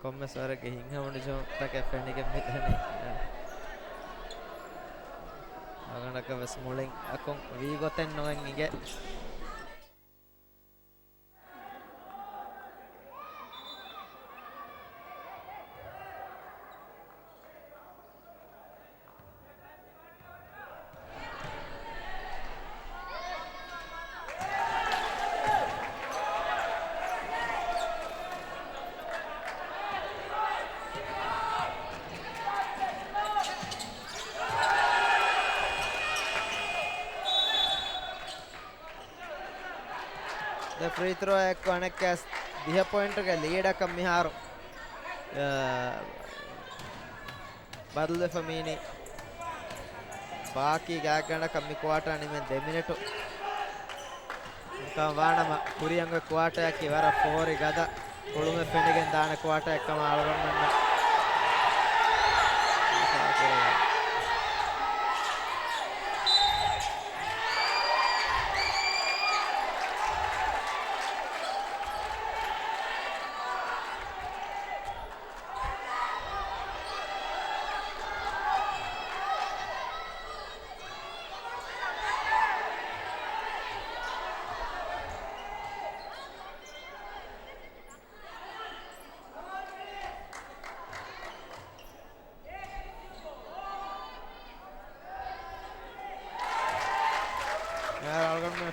कोम्मेसर के हिंगा मुझे जो तक फैनी के मिलने अगंडा का बस मोलिंग अकों वीगो तेन नोएंगे फ्री थ्रो एक कनेक्ट कैस 10 पॉइंट के लीड कम मिहारो बदल फमीनी बाकी गागंड कमी क्वार्टर नि में 2 मिनट का वाणम कुरियंग क्वार्टर की वारा 4 गदा कोळुमे फेनिगेन दाने क्वार्टर कम आळगंडन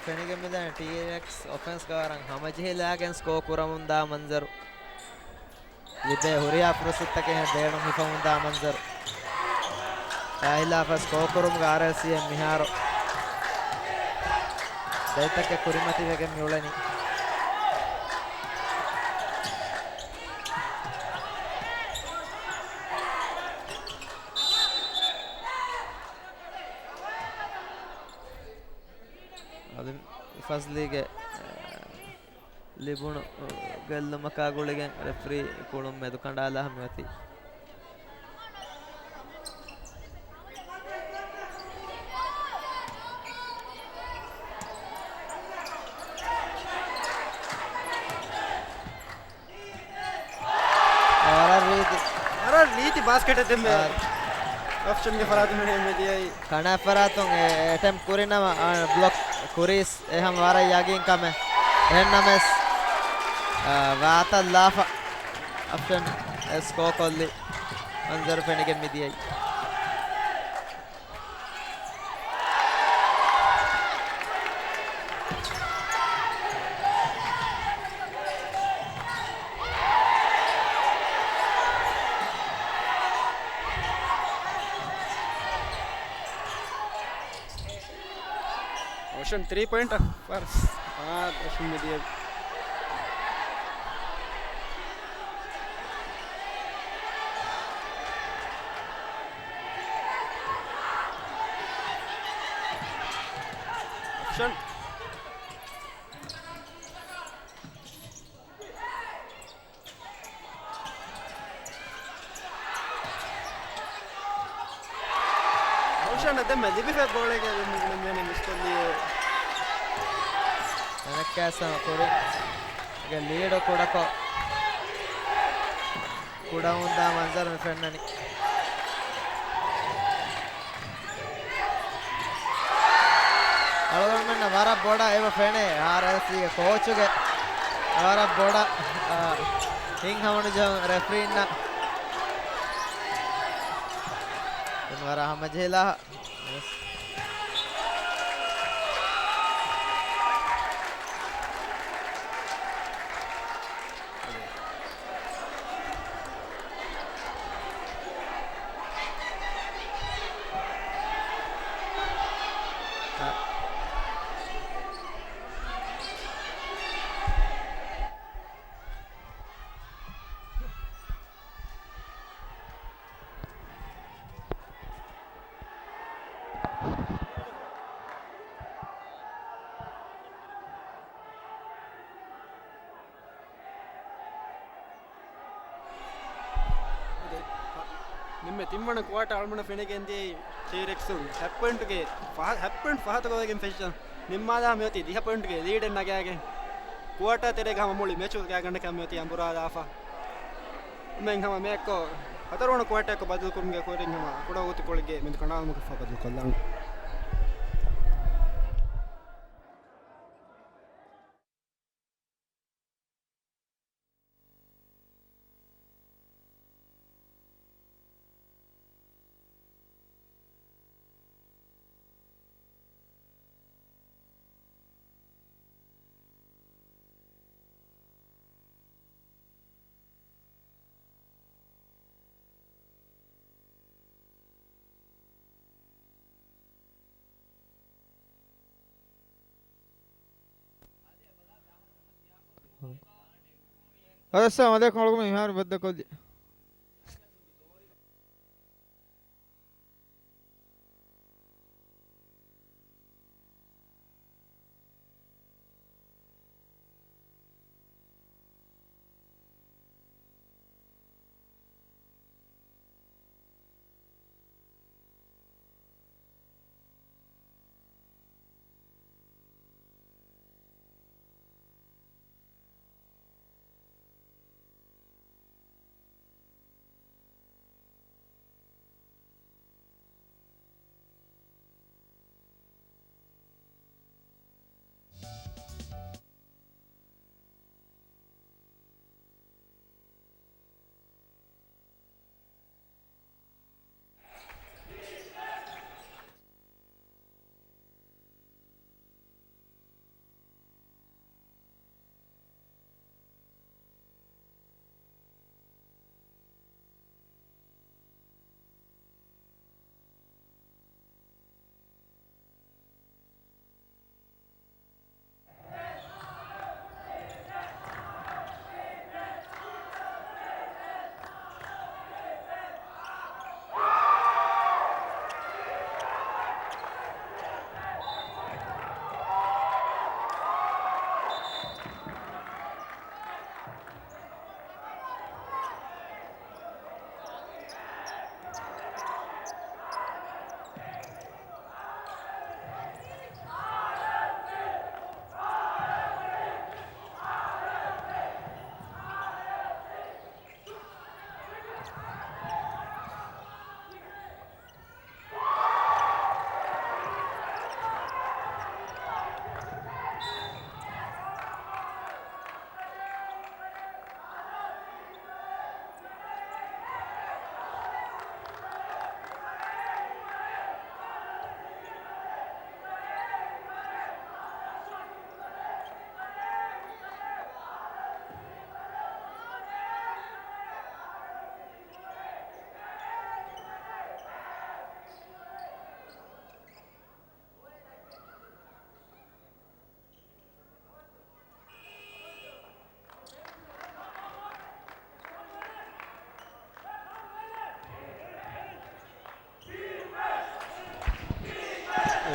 फेनिगे में दाने टीरेक्स ऑफेंस का रंग हम जे लागे स्को कुरमुंदा मंजर लिबे हुरिया प्रसिद्ध के हैं देणु मिफमुंदा मंजर ताहिला फस को कुरुम गारसी मिहारो देता के कुरिमति वेगे म्यूलनी ಫಸ್ಲಿಗೆ ಲಿಬುಣು ಗೆಲ್ಲು ಮಕಾಗುಳಿಗೆ ರೆಫ್ರಿ ಕುಳುಂ ಮೆದು ಕಂಡಾಲ ಹಮ್ಯತಿ basket demme option ge farat mene me diyai kana faratun attempt kurina block kuris eham wara yagin kame ennames vaata lafa option score kolli manzar fenigen midiyai option 3 point for option me diyai option demme libife goal ge mene miskolli ನನಕ್ಕಾಸ ಕೊಡಿ ಈಗ lead ಕೊಡಕೋ ಕೂಡ ఉంద ಮಂಜರ್ friend అని ಅಳಗಣ್ಣ ವಾರ ಬೋಡ ಏವ friend RS ಈಗ ಕೋಚ್ಗೆ ವಾರ ಬೋಡ ಹಿಂಗ್ ಹವಣ ಜ ರೆಫ್ರಿನ ವಾರ ಹಮಜೇಲಾ ನಿಮ್ಮೆ ತಿಮ್ಮಣ ಕೋಟ ಅಳ್ಮಣ ಫೆಣೆಗೆಂದಿ ಚೀರೆಕ್ಸು ಹೆಪ್ಪಂಟ್ಗೆ ಹೆಪ್ಪಂಟ್ ಫಹತಗೋಗೆ ಫೆಷನ್ ನಿಮ್ಮದ ಮ್ಯೋತಿ ದಿಹಪಂಟ್ಗೆ ಲೀಡ್ ನಗೆ ಕೋಟ ತೆರೆಗೆ ಹಮ ಮುಳಿ ಮೆಚು ಗಂಡಕ್ಕೆ ಮ್ಯೋತಿ ಅಂಬುರಾದ ಆಫಾ ಮೆಂಗ್ ಹಮ ಮೇಕೋ ಹತರೋಣ ಕೋಟೆಕ್ಕೆ ಬದಲು ಕುಮ್ಗೆ ಕೋರಿಂಗ್ ಹಮ ಕೂಡ ಓತಿಕೊಳ್ಳಿಗೆ ಮೆಂದು ಕಣಾಲ ಮುಖ ಬದಲು ಕೊಲ್ಲ السلام عليكم ورحمة الله وبركاته.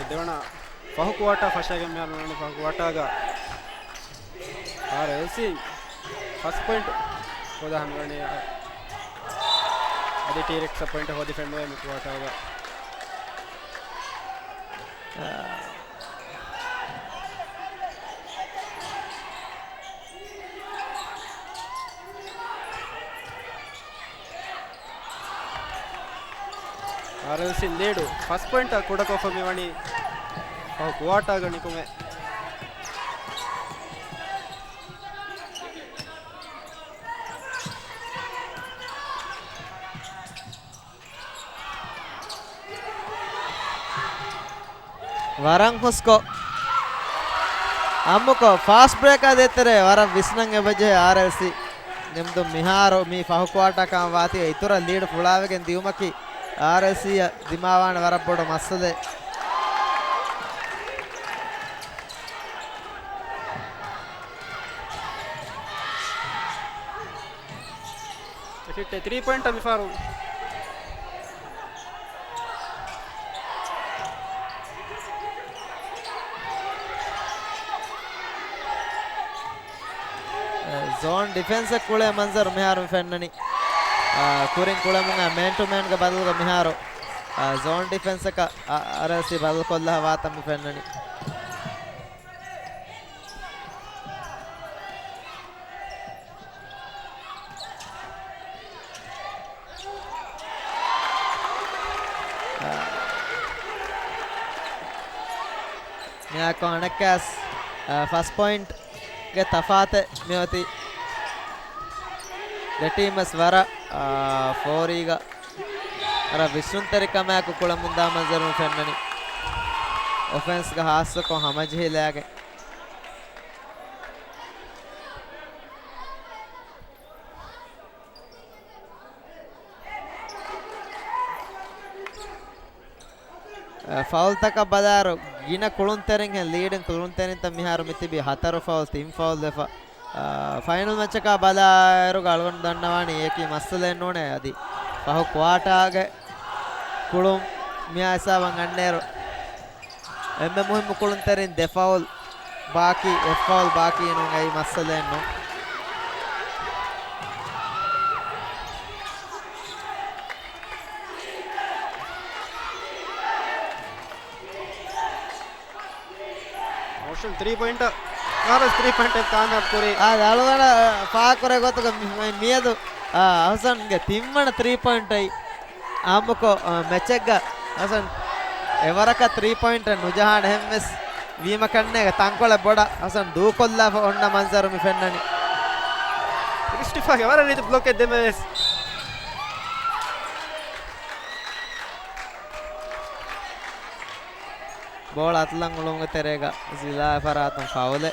දෙවන පහු ක්වාටර් ෆෂාගෙන් මෙහාර නෝනේ පහු ක්වාටර්ග RLC फर्स्ट पॉइंट होदा हम गणे अदे टीरेक्स पॉइंट हो डिफेंड में क्वार्टर होगा RLC लीड फर्स्ट पॉइंट कोडकोफ में वाणी क्वार्टर गणिको में वरंग हुस्को अम्मुको फास्ट ब्रेक देते वर विस्नंगे बजे RLC निम्दु मिहारो मी फहु क्वार्टर का वाती इतुर लीड फुलावेगे दिवमकी RLC दिमावान वरबोड मस्सदे इट 3 पॉइंट अमिफारो जोन डिफेंस कुले मंजर मिहारो फेन्ननी कुरिंग कुले मुंगा मैन टू मैन का बदल का मिहारो जोन डिफेंस का RLC बदल कोल्ला वाता मि फेन्ननी मिया कॉनकस फर्स्ट पॉइंट के तफाते मियोती द टीम स्वರ ಫೋರಿಗ ಅರ ವಿಶ್ವಂತರಿಕ ಮ್ಯಾಕು ಕುಳ ಮುಂದಾ ಮಂಜರು ಫೆನ್ನನಿ ऑफेंस का हाथ को समझ ही ले गए फौल तक बदारो गिना कुळुंतेरिंग लीडिंग कुळुंतेरिंग तमिहार मिति बि हतारो फौल तीन फौल देफा फाइनल मैच का बदारो गालवन दंडवाणी एकी मसले नोने अदी फहु क्वाटागे कुळुं मियासा वंगन्नेरो एम्मे मुहिम कुळुंतेरिंग दे फौल बाकी एफ फौल बाकी नुंगै मसले नो मोशन 3 पॉइंट कारस 3 पॉइंट कांदा पुरी आ दालगण पाकरे गोतक मियदु हसन गे तिम्मण 3 पॉइंट ಐ आमको मैचेग हसन एवरक 3 पॉइंट नुजहान हेम्मेस वीम कन्ने तंकोले बोಡ हसन दूकोल्ला ओन्न मंजर मि फेन्ननी क्रिस्टिफा एवर रीति ब्लॉक देमेस बॉल अतलंगुलुंग तेरेगा जिला फरातम फाउले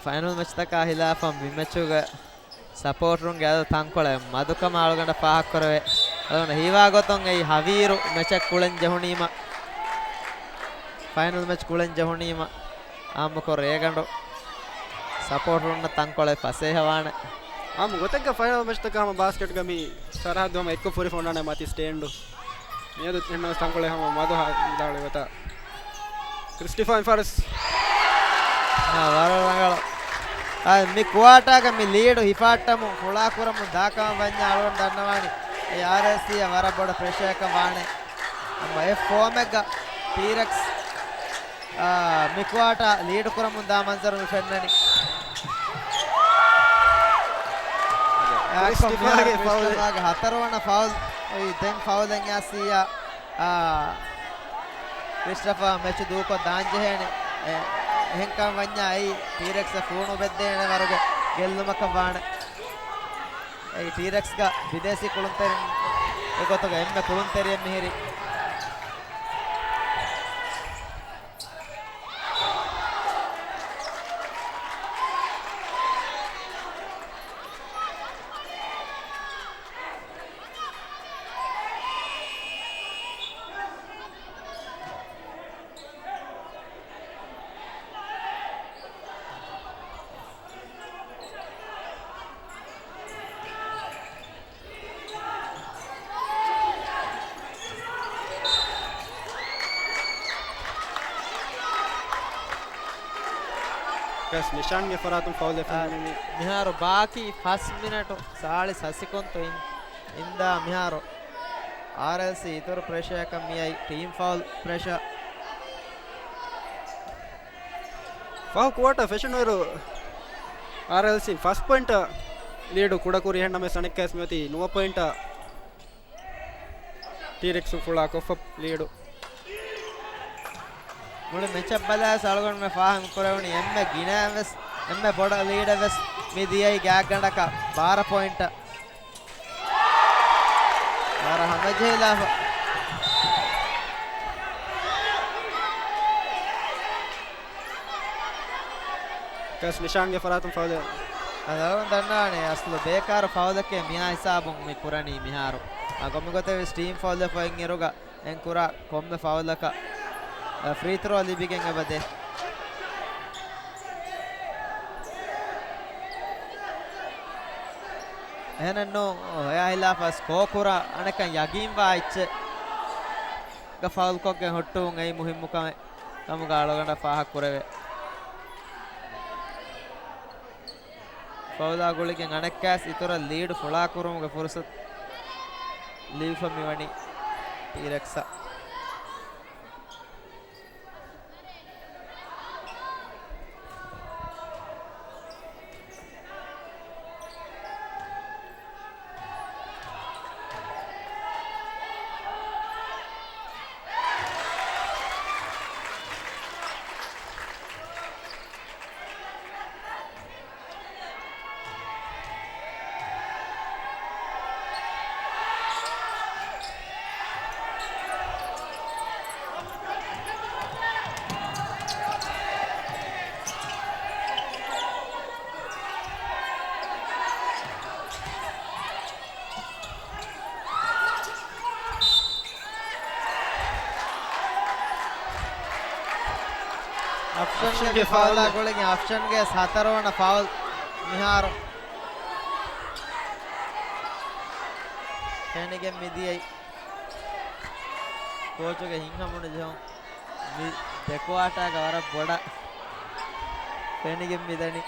फाइनल मैच तक हिलाफम विमेचुग सपोर्ट रुंग याद तंकोळे मधुकम आळगंड पाहक करवे ಅದನ್ನ ಹೀವಾಗೊತ್ತಂಗ ಈ ಹವೀರು ಮ್ಯಾಚ್ ಕುಳನ್ ಜಹುಣೀಮ ಫೈನಲ್ ಮ್ಯಾಚ್ ಕುಳನ್ ಜಹುಣೀಮ ಆಮುಕೊ ರೇಗಂಡು सपोर्ट उन्न तंकोळे फसे हवाने हम गोतेग फाइनल मैच तक हम बास्केट गमी सरहद हम एक्को पूरी फोंडाने माती स्टैंड मेदु तेन्न तंकोळे हम मधु दाळे वता क्रिस्टिफा फॉरस हा वरंगळ आ मी क्वाटा ग मी लीड हिफाटमु फुलाकुरमु दाका वन्या आळवन दන්නವಾಣಿ RSC ವರಬಡ ಪ್ರೇಕ್ಷಕ ವಾಣೆ ನಮ್ಮ F ಓಮೆಗ ಟಿರೆಕ್ಸ್ मी क्वाटा लीड कुरमु दा मंजर फेन्ननी हतरवण फाउल देंग फाउल यासिया क्रिस्टफा मैच दूको दांजहेने हेंका वन्या आई टीरेक्स फोन बेद्देने वरगे ಗೆಲ್ಲುಮಕ ಬಾಣ ಈ टीरेक्स ಗ ವಿದೇಶಿ ಕುಳುಂತೆರಿ ಗೊತ್ತಗ ಎಮ್ಮೆ ಕುಳುಂತೆರಿ ಎಮ್ಮೆ ಹೇರಿ كاس نشان فراتم فاول فنني මිහාරු ಬಾಕಿ ಫಸ್ಟ್ ಮಿನಿಟ್ ಸಾಳಿ ಸಸಿಕೊಂತು ಇಂದ මිහාරු RLC ಇತರ ಪ್ರೆಷರ್ ಕಮ್ಮಿಯಾയി ಟೀಮ್ ಫೌಲ್ ಪ್ರೆಷರ್ ಫಾವ್ ಕ್ವಾರ್ಟರ್ ಫೆಷನ್ ಅವರು RLC ಫಸ್ಟ್ ಪಾಯಿಂಟ್ ಲೀಡ್ ಕುಡಕೂರಿ ಹೆಣ್ಣ ಮೆ ಸಣಕ್ಕೆ ಸ್ಮತಿ 9 point T-Rex full of lead මුළු මෙච් බලා සලගොන් මේ ෆාහම් කරවණි එම්මෙ ගිනාවස් එම්මෙ බොඩ ලීඩවස් මේ දියයි ගෑක් ගණක 12 පොයින්ට් ආර හමජේලා كاس نشان فراتم فاول ಅದವನ್ ದಣ್ಣಾನೆ ಅಸಲು ಬೇಕಾರ ಫೌಲಕ್ಕೆ ಮಿಯಾ ಹಿಸಾಬುಂ ಮಿ ಕುರನಿ ಮಿಹಾರು ಆ ಕೊಮ್ಮೆ ಗೊತ್ತೆ ಸ್ಟೀಮ್ ಫೌಲ್ ಫೈಂಗ್ ಇರುಗ ಎನ್ ಕುರ ಕೊಮ್ಮೆ ಫೌಲಕ ಫ್ರೀ ಥ್ರೋ ಲಿಬಿಗೆಂಗ ಬದೆ ಏನನ್ನು ಯಾಯಿಲ್ಲ ಫಸ್ ಕೋಕುರ ಅಣಕ ಯಗೀಂ ವಾ ಇಚ್ಚೆ ಗ ಫೌಲ್ ಕೊಗ್ಗೆ ಹೊಟ್ಟು ngೈ ಮುಹಿಮ್ ಮುಕಮೆ ತಮಗ ಅಳಗಂಡ ಫಾಹ ಕುರವೆ ಫೌಲಾ ಗೋಳಿಗೆ ಅಣಕ್ಕಾಸ್ ಇತರ ಲೀಡ್ ಫುಳಾ ಕುರುಮಗ ಫುರ್ಸತ್ ಲೀವ್ ಫಮಿ ವಣಿ T-Rex ಆಪ್ಷನ್ ಗೆ ಫೌಲ್ ಆಗೋಳಿಗೆ ಆಪ್ಷನ್ ಗೆ 17ರ ಫೌಲ್ ಮಿಹಾರು ಕೆಣಿಗೆ ಮಿದಿಯೈ ಕೋಚುಗೆ ಹಿಂಗ ಮುಣ ಜೋ ಮಿ ತೆಕವಾಟಾಗ ವರ ಬೊಡ ಕೆಣಿಗೆ ಮಿದಣಿ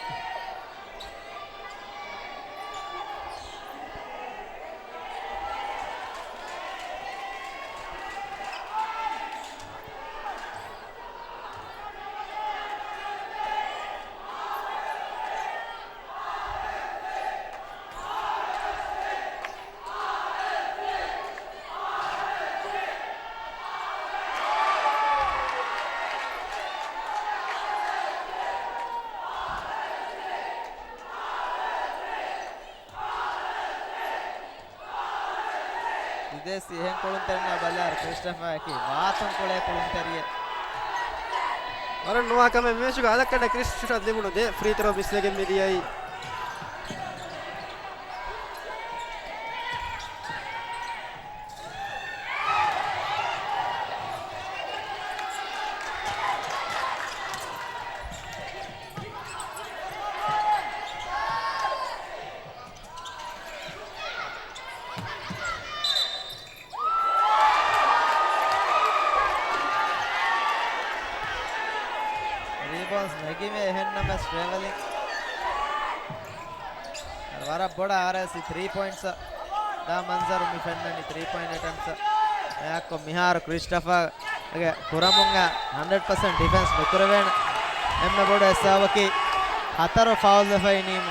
ವಿದೇಶಿ ಹೆಂಗ್ ಕೊಳುಂತರಿನ ಬಲ್ಲಾರ್ ಕ್ರಿಸ್ಟಫರ್ ಹಾಕಿ ವಾತಂ ಕೊಳೆ ಕೊಳುಂತರಿಯೆ ಅರೆ ನೋವಾಕಮೆ ಮೇಶುಗ ಅದಕ್ಕಂಡ ಕ್ರಿಸ್ಟಫರ್ ಅದ್ಲಿಗುಣದೆ ಫ್ರೀ ಥ್ರೋ ಬಿಸ್ಲೆಗೆ ಮಿದಿಯೈ traveling वरा बड़ा RLC 3 points da manzar mi fennani 3 point attempts yakko mihar Christopher age kuramunga 100% defense mekurven emme boda esavaki hataru foul defainim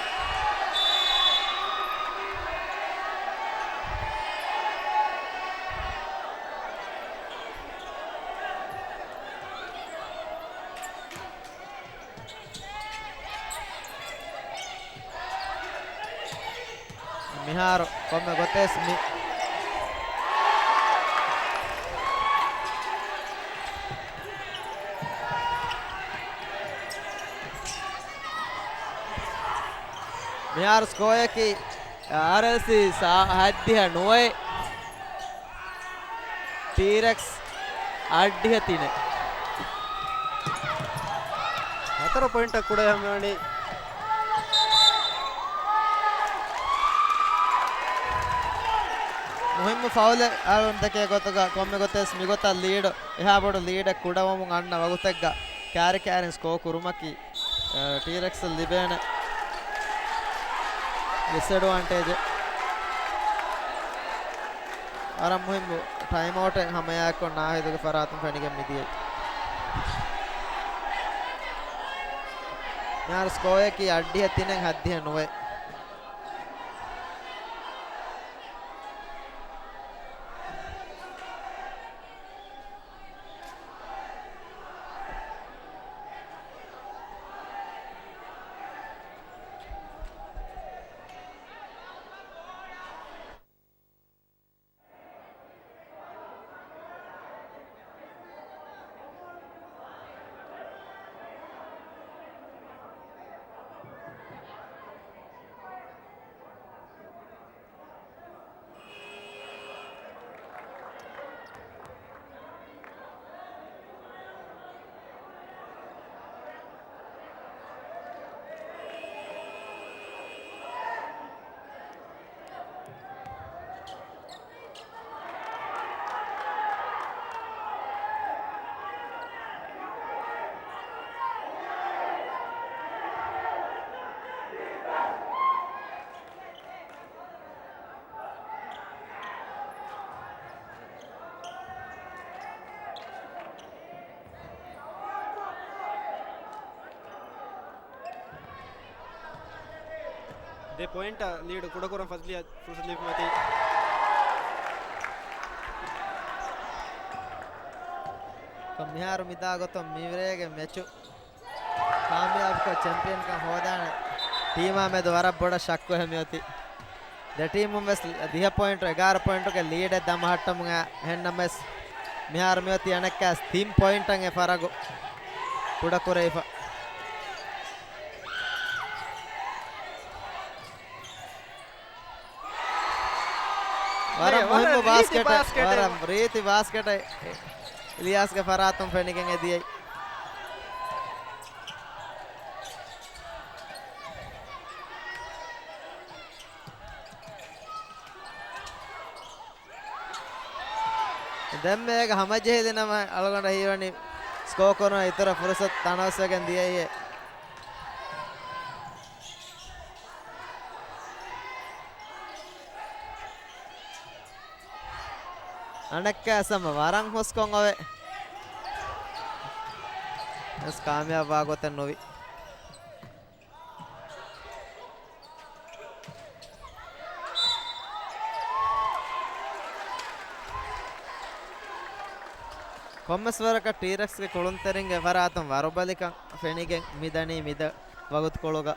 Miharu come gotes mi Miharu score ki RLC haddiha noe T-Rex addiha tine 17 point ಕೂಡ ಮಾಡಿ ಮುಹಿಮ್ foul ಆವಂತಕ್ಕೆ ಗೊತ್ತಗ ಕೊಮ್ಮೆ ಗೊತ್ತೇಸ್ ಮಿಗೊತ್ತ lead ಎಹಾ ಬಡು lead ಕುಡವಮು ಅಣ್ಣ ವಗುತೆಗ್ಗ carry ಕ್ಯಾರಿನ್ ಸ್ಕೋ ಕುರುಮಕಿ T-Rex libene disadvantage aram muhim time out hamaya ko na hiduge faratum fenige midiye yaar score ki addiya tinen haddiya nowe The point lead Kudakuram firstly mati मिहार मिदा go to मिवरेगे मैचु कामयाब को champion का होदान टीमा में दोबारा बड़ा शक को है मियोती द टीम में 10 पॉइंट 11 पॉइंट के लीड है दम हट्टम हेन्नमेस मिहार मियोती अनक्का 3 पॉइंट अंगे फरागो कुडकुरेफा वरम मुहिम बास्केट वरम रीति बास्केट इलियास के फरातम फेनिकेंगे दिए दम एक हमजे दिन में अलगोंड हीवनी स्कोर करना इतना फुर्सत तानवसे के दिए ये अनक्के असम वारंग मुस्कोंगवे इस कामयाब आगोते नोवी කොම්මස්වරක T-Rex ಗೆ ಕೊಳುಂತರಿಂಗೆ ವರಾತಂ ವರಬಲಿಕ ಫೆನಿಗೆ ಮಿದನಿ ಮಿದ ವಗುತ್ ಕೊಳುಗ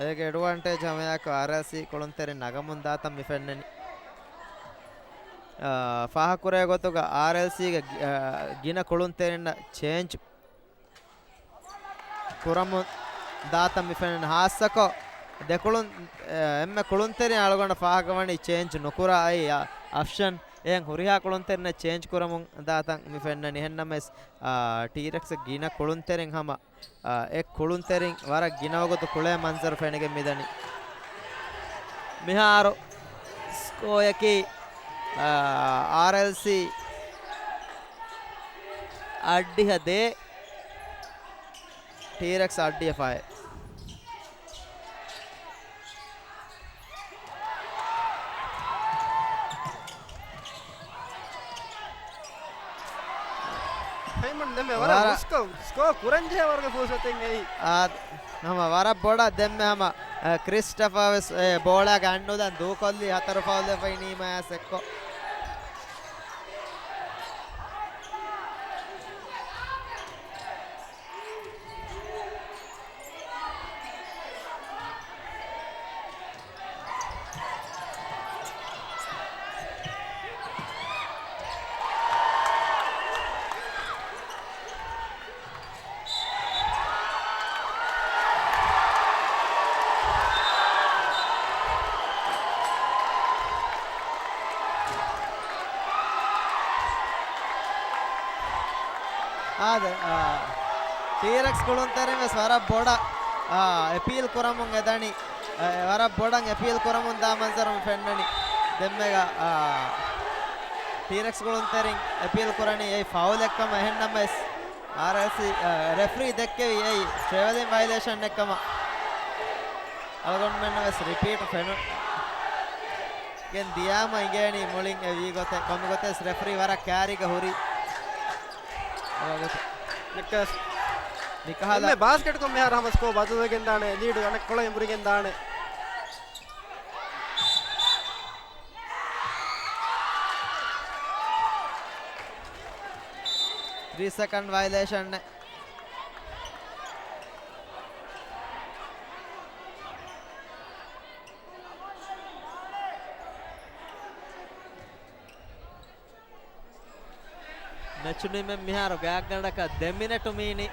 ಏಗೆ ಅಡ್ವಾಂಟೇಜ್ ಹಮಯಾಕ ಆರ್ಎಲ್ಸಿ ಕೊಳುಂತರಿ ನಗಮುಂದಾತಂ ಮಿಫೆನ್ನನಿ ಫಾಹಕುರೆ ಗೊತ್ತುಗ ಆರ್ಎಲ್ಸಿ ಗೆ ಗಿನ ಕೊಳುಂತರಿನ ಚೇಂಜ್ ಕುರಮು ದಾತಂ ಮಿಫೆನ್ನ ಹಾಸಕೋ ದೆಕೊಳುಂ ಎಮ್ಮೆ ಕೊಳುಂತರಿ ಅಳಗೊಂಡ ಫಾಹಕವಣಿ ಚೇಂಜ್ ನುಕುರ ಐ ಆಪ್ಷನ್ එයන් හුරිහා කොළුන්තෙරන චේන්ජ් කරමුන් දාතන් මිෆෙන්නනි හෙන්නමස් T-Rex ගින කොළුන්තෙරෙන් හම එක් කොළුන්තෙරින් වර ගිනවගොතු කුලේ මන්සර් ෆෙනගෙ මිදනි මිහාරෝ ස්කෝයකි RLC අඩ්ඩිහ දේ T-Rex අඩ්ඩිය ෆය उसको कुरंजे वर्ग फुर्सतेंगे हम वारा बड़ा दम में हम क्रिस्टोफर बोला गन्नु दा दो कोल्ली हतर फौल दे फैनी मैं सेको T-Rex ಕೊಳುಂತಾರೆ ಮೆ ಸ್ವರ ಬೋಡ ಅಪೀಲ್ ಕೊರಮುಂಗ್ ಎದಣಿ ವರ ಬೋಡಂಗ್ ಅಪೀಲ್ ಕೊರಮುಂಗ್ ದಾ ಮನ್ಸರಂ ಫೆನ್ನನಿ ದೆಮ್ಮೆಗ T-Rex ಕೊಳುಂತಾರೆ ಅಪೀಲ್ ಕೊರನಿ ಐ ಫೌಲ್ ಎಕ್ಕಮ ಹೆನ್ನಮಸ್ RLC referee dekkevi ei traveling violation ekkama algon menna wes repeat fenu gen diyama ingeni mulin e wi gote komi gotes referee wara carry ga huri nekkas nikahala me basket ko me har hamas ko badu gen dane lead anek kola emburi gen dane 3-second violation ne nechuni men miharo gag ganaka 2 minute meeni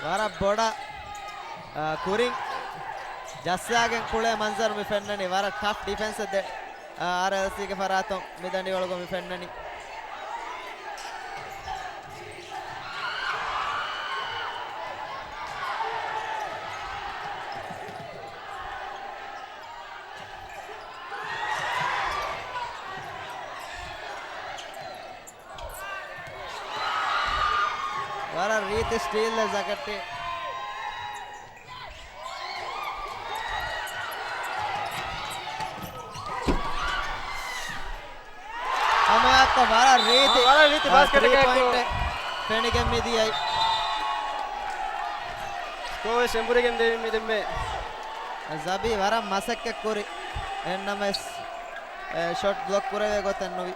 wara boda kuring jassagen kule manzar mi fennani wara tough defense de RLC ge faraton midandi olgo mi fennani wara reet steal le zakatti amata wara reet basket ge point penigem midiyai ko semburi gen de mi demme zabi wara masakke kuri ennames shot block kurave goten novi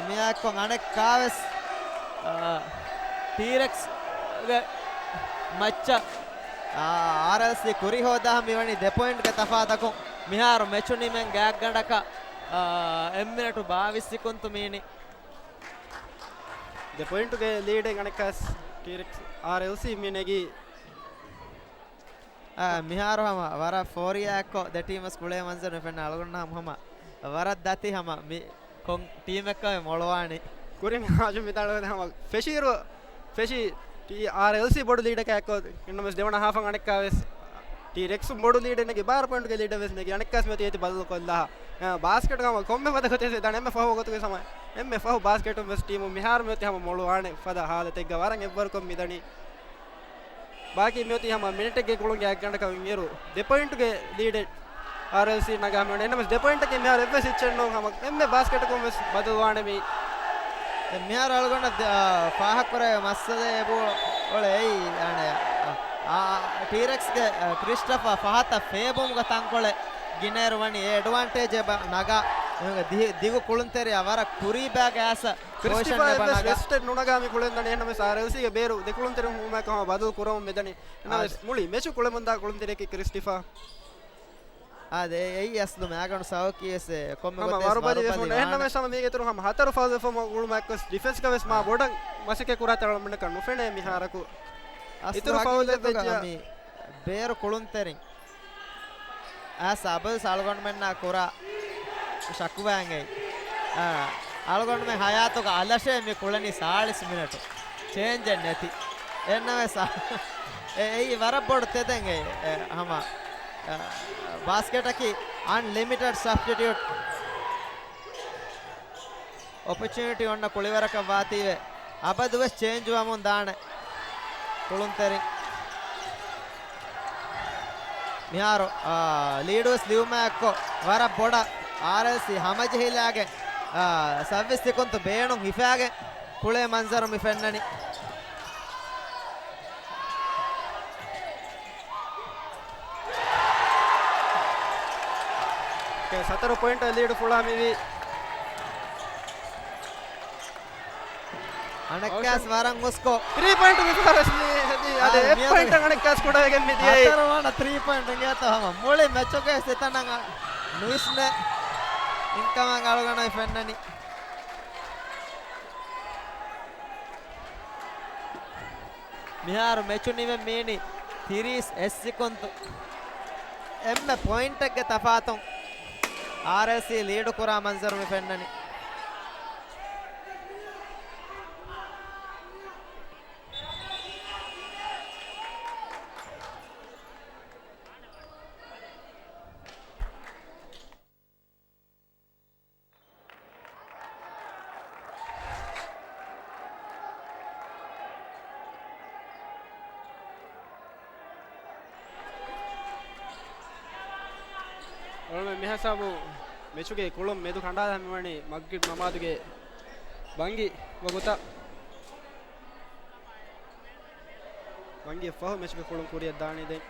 amiya ko anek kaves T-Rex matcha RLC kuri hoda miwani 2 point ge tafadako miharu mechuni men gag gandaka minute 22 sekuntu meeni the point ge lead anekas T-Rex RLC minegi miharu hama wara foria ko the team skule manzar fen algonna hama wara dati hama mi kon team ekka molwani kuring aju mitalo hama feshi RLC bodu lead ka ekko innomes devana half anekka ves T-Rex bodu lead nege 12 point ge lead ves nege anekkas meti eti badal kolla basket gama komme wada kote se dan emme fahu gotu ge samay emme fahu basket ves team mihar meti hama molwane fada hada tegga waran ebbar kom midani baki meti hama minute ge kulun ge aganda ka ngeru 2 point ge lead RLC naga me ennomes 2 point ge mihar evves ichchenno hama emme basket kom ves badalwane mi mihar algonna fahak kore massade ebu ole ei ane T-Rex ge Christopher fahata febum ga tankole gineru wani advantage ba naga digu kuluntere avara kuri bag asa Christopher evves rested nunagami kulendani ennomes RLC ge beru de kuluntere huma ka badal kuram medani ennomes muli mechu kulemunda kuluntere ki Christopher ade ei aslu maganu sawkiyese komme gotes warubali defon enna sama mege turu ham hataru foul defon ulu makos defense ka ves ma bodan masike kurata menne kan nufene miharaku ituru foul devja mi beru kulunterin as abal salgon menna kura shakuwangai algon me hayato ka alashe me kulani 40 minute change neti enna sa ei warabod tedenge hama basket aki unlimited substitute opportunity onna kulivaraka vative abadu change wamun daane kulunteri miharo leaders liumakko wara boda RLC hamaje hilage service kontu beenu hifage kule manzaru mi fennani ke 17 point lead fulamivi anakkas waran usko 3 point vifarasli ade 8 point anakkas kuda gen midiyai atarwana 3 point ngeta hama mole match oke setananga nuisne inkaman alugana fennani miharu mechunive meeni thiris s-kontu emme point ge tafaton RLC lead kura manzar me fennani ඔලම මෙහසාබු මෙචුගේ කුළුම් මෙදු කණ්ඩායම වණි මග්ගිඩ් මමාදුගේ බංගි වගුත බංගි ෆහ මෙචුගේ කුළුම් කුරිය දාණි දෙයි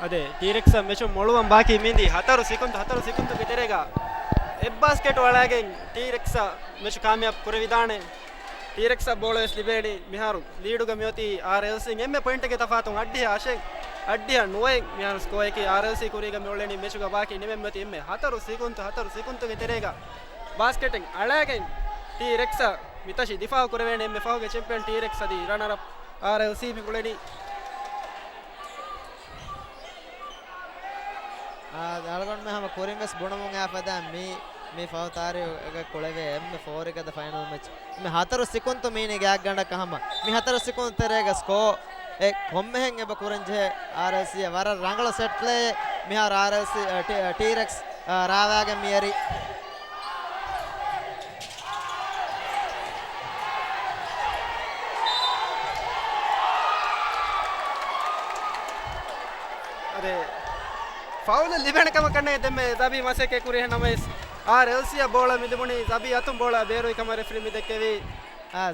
ಅದೇ ಟೀರೆಕ್ಸ್ ಮೆಚು ಮೊಳುವಂ ಬಾಕಿ ಮಿಂದಿ 4 second ಬಿತೆರೆಗ ಎಬ್ basket ಒಳಗೆ ಟೀರೆಕ್ಸ್ ಮೆಚು ಕಾಮಯಾಬ್ ಕುರವಿದಾಣೆ ಟೀರೆಕ್ಸ್ ಬೋಳಸ್ ಲಿಬೇಡಿ ಮಿಹಾರು ಲೀಡುಗ ಮ್ಯೋತಿ RLC ಎಮ್ಮೆ point ಗೆ ತಫಾತು ಅಡ್ಡಿಯ ನೋಯೆ ಮಿಹಾರು ಸ್ಕೋಯ್ ಕಿ RLC ಕುರಿಗ ಮ್ಯೋಳೆನಿ ಮೆಚುಗ ಬಾಕಿ ನಿಮೆ ಮ್ಯೋತಿ ಎಮ್ಮೆ 4 second ಬಿತೆರೆಗ ಬಾಸ್ಕೆಟಿಂಗ್ ಅಳಗೆ ಟೀರೆಕ್ಸ್ ಮಿತಶಿ ದಿಫಾ ಕುರವೇಣೆ ಎಮ್ಮೆ ಫಾಗೆ ಚಾಂಪಿಯನ್ ಟೀರೆಕ್ಸ್ ಅದಿ ರನ್ನರ್ ಅಪ್ ಆರ್ಎಲ್ಸಿ ಮಿಗುಳೆನಿ algon me hama koringas bonamun afada me fawtari ega koleve M4 ekada final match me 4 sekundu meene gag ganda kahama me 4 sekundu terega score e kommehen eba kuranje RLC war rangala set play me har RLC T-Rex rawaga miyari ade foul ಲಿಬೆಣ ಕಮ ಕಣ್ಣೆ ದೆಮ್ಮೆ ಜಬಿ ಮಸೆಕೆ ಕುರಿ ನಮಸ್ R ಎಲ್ಸಿಯ ಬೋಳ ಮಿದುಮುನಿ ಜಬಿ ಅತುಂ ಬೋಳ ಬೇರು ಕಮ referee ಮಿದೆಕೆವಿ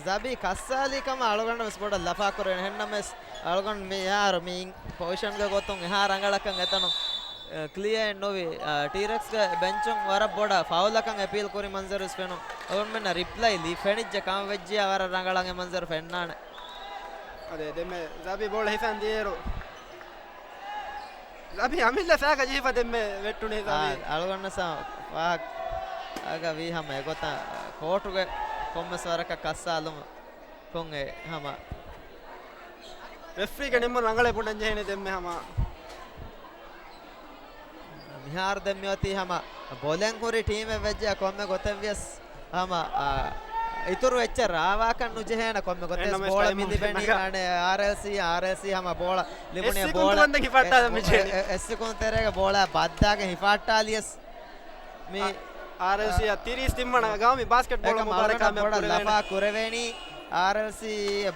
ಜಬಿ ಕಸ್ಸಾಲಿ ಕಮ ಅಳಗಂಡ ಮಸ್ ಬೋಡ ಲಫಾ ಕುರಿ ಹೆನ್ನಮಸ್ ಅಳಗಂಡ ಮಿ ಯಾರ್ ಮಿ ಪೊಸಿಷನ್ ಗೆ ಗೊತ್ತಂ ಹಾ ರಂಗಳಕಂ ಎತನು ಕ್ಲಿಯರ್ ನೋವಿ ಟೀರೆಕ್ಸ್ ಗೆ ಬೆಂಚಂ ವರ ಬೋಡ ಫೌಲ್ ಲಕಂ ಅಪೀಲ್ ಕುರಿ ಮಂಜರ್ ಸ್ಪೆನು ಅವನ್ ಮೆನ್ನ ರಿಪ್ಲೈ ಲಿ ಫೆನಿಜ್ಜ ಕಮ ವೆಜ್ಜಿ ಅವರ ರಂಗಳಂಗೆ ಮಂಜರ್ ಫೆನ್ನಾನೆ ಅದೇ ದೆಮ್ಮೆ ಜಬಿ ಬೋಳ ಹಿಫನ್ ದಿಯರು ಅಭಿ ಅಮಿಲ್ಲ ಸಾಗ ಜೀವ ದೆಮ್ಮೆ ವೆಟ್ಟುನೆ ಅಳಗಣ್ಣ ಸಾ ವಾಕ್ ಆಗ ವಿ ಹಮ ಗೊತ್ತ ಕೋಟುಗೆ ಕೊಮ್ಮಸವರಕ ಕಸ್ಸಾಲು ಕೊಂಗೆ ಹಮ ರೆಫ್ರಿಗೆ ನಿಮ್ಮ ರಂಗಳೆ ಪುಂಡಂಜೆ ಹೇನೆ ದೆಮ್ಮೆ ಹಮ ಮಿಹಾರ್ ದೆಮ್ಯೋತಿ ಹಮ බොලෙන් හුරි ටීම් එක වෙජ්ජා කොම්මෙ ගොතවියස් ආම ඉතුරු වෙච්ච රාවාකන් නුජහේන කොම්මෙ ගොතස් බෝල මිදි බෙන්ඩි ආනේ RLC හැම බෝල ලිමුනේ බෝල එස් කොන් තෙරේක බෝල බද්දාගේ හිෆාට්ටාලියස් මේ RLC 30 තිම්මන ගාමි බාස්කට් බෝල මුබාරක බෝල ලෆා කුරවෙනි RLC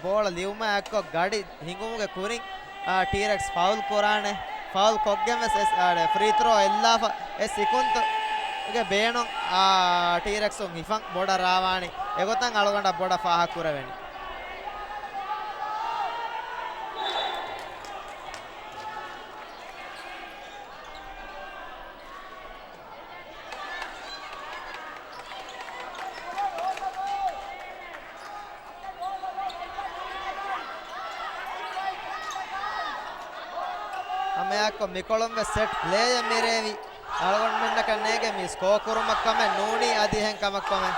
බෝල ලියුම එක්ක ගඩි හිඟුමුගේ කුරින් T-Rex ಫೌಲ್ ಕೊರಾಣೆ ಫೌಲ್ ಕೊಗ್ಗೆಮೆಸ್ ಎಸ್ ಆಡೆ ಫ್ರೀ ಥ್ರೋ ಎಲ್ಲ ಎಸ್ ಸಿಕುಂತ ಈಗ ಬೇಣು T-Rex ಹಿಫಂ ಬೋಡ ರಾವಾಣಿ ಎಗೊತ್ತಂಗ ಅಳಗೊಂಡ ಬೋಡ ಫಾಹ ಕುರವೆಣಿ को मिकोलम सेट प्ले मेरेवी अलगोंड मिन्न कन्नेगे मी स्को कुरुमक्कमे नूनी अदि हें कमक्कमे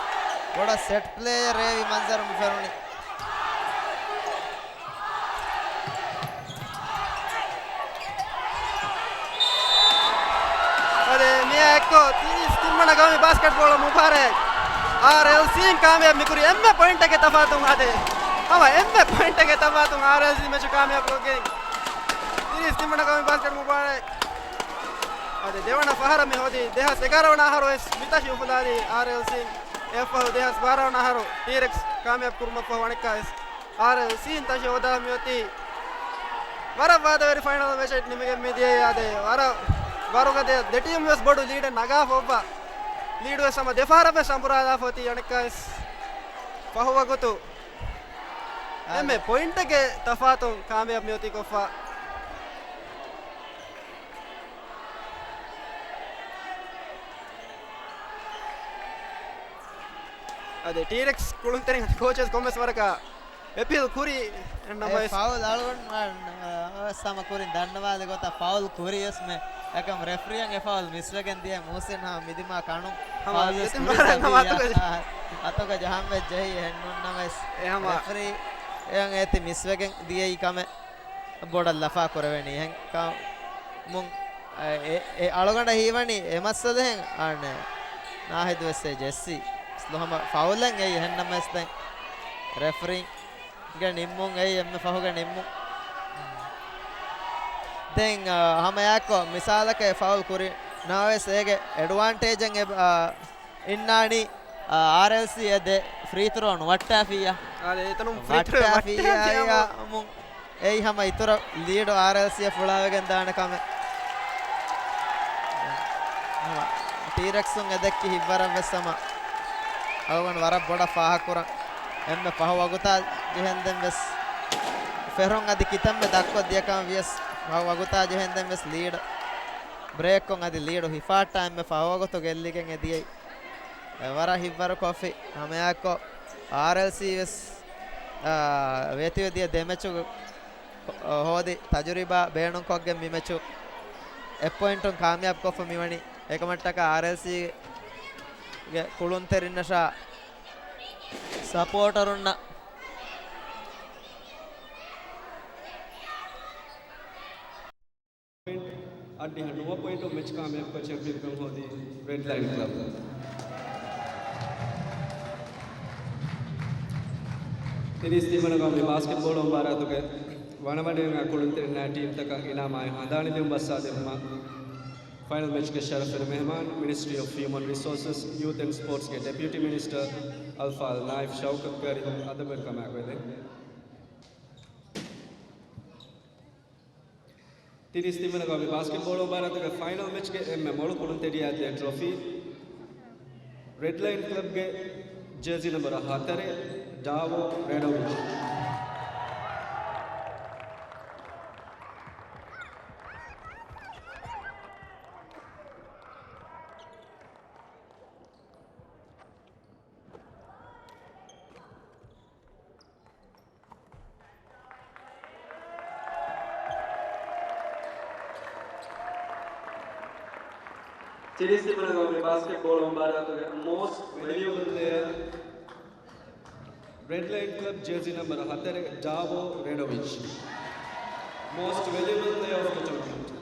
बड़ा सेट प्ले रेवी मंजर मुफरुनी अरे मियाको 30 तिम्मन गामी बास्केटबॉल मुबारक RLC कामयाब मिकुरी एम्मे पॉइंट के तफातुम आदे हवा एम्मे पॉइंट के तफातुम RLC में जो कामयाब हो गए इस्तिमना का बास्केट मुबारक अरे देवना फहरा में होदी देहास 11 हारो इस मिताशी उफदारी RLC एफ देहास 12 हारो T-Rex कामयाब कुर्म पवणिक का इस RLC इंताशी होदा मियोती वरा बाद वेरी फाइनल मैच निಮಗೆ ಮಿದಿಯೇ ಯಾದೆ ವರ का दे टीम वेस बडू लीड नगा फोबा लीड वेस सम देफारा पे संपुरादा फोती अणिक इस पहुवा गोतु एमे पॉइंट के तफातु कामयाब मियोती कोफा अदे T-Rex कुळुंतरी कोचेस कोमेस वरक एपिल कुरी नमस फाउल आलवन सम कुरी धन्यवाद गोता फाउल कुरियस में एकम रेफरिंग ए फाउल मिसवेगन दिए मोहसिन हा मिदिमा कानु फाउल अतो का जहां में जही हेन्नुन नमस रेफरी एंग एति मिसवेगन दिए इकमे बोड लफा करवेनी हें का मुं ए अलगंड हीवनी एमස්සද हें आने नाहिद वेसे जेसी स्लोहम फाउलें ए हेन नमस दें रेफरी गे निम्मुं ए एम फाहुगे निम्मुं दें हम याको मिसाल के फाउल कुरी नावेस एगे एडवांटेज एंगे इन्नानी RLC एदे फ्री थ्रो वट्टाफिया अरे इतनु फ्री थ्रो वट्टाफिया मुं ए हम इतर लीड RLC फुलावेगे दाने कमे T-Rex एदक्की हिब्बरम वेसमा अवन वरा बड़ा फाह कुरा एम्मे फाह वगुता जेहेंदम वेस फेरोंग अदि कितम में दक्को दियकम वियस फाह वगुता जेहेंदम वेस लीड ब्रेक कोंग अदि लीड हिफा टाइम में फाह वगुतो गेल्लिकें एदियै वरा हिब्बर कॉफी हमें आको RLC वेस वेतियो दिय देमेचु होदि तजुरिबा बेणुं कोग्गे मिमेचु ए पॉइंट कामयाब कोफ मिवणी एकमट्टक RLC ಗೆ ಕುಳುಂತೆರಿನ ಶಾ ಸಪೋರ್ಟರುನ್ನ अड्डी 9 पॉइंट मैच कामयाब को चैंपियन कम होदी रेड लाइन क्लब तिरिस्ती मनगा में बास्केटबॉल उम्बारा तो के वनवडे में कुಳುಂತೆರಿನ टीम तक इनाम आए हदानी लिम बसा देमा फाइनल मैच के शरफ मेहमान ministry of human resources youth and sports के डेप्यूटी मिनिस्टर अल्फाल नाइफ शौकत कर अदबर का मैगवे तिरिस तिमन का बास्केटबॉल भारत के फाइनल मैच के एम मोड़ कुಳುಂತೆರಿ आदि ट्रॉफी रेड लाइन क्लब के jersey number 10 Davor Radovic Seriously, basketball most valuable player, Red Line Club jersey number 10, Davo Redovic. Most valuable player of the tournament.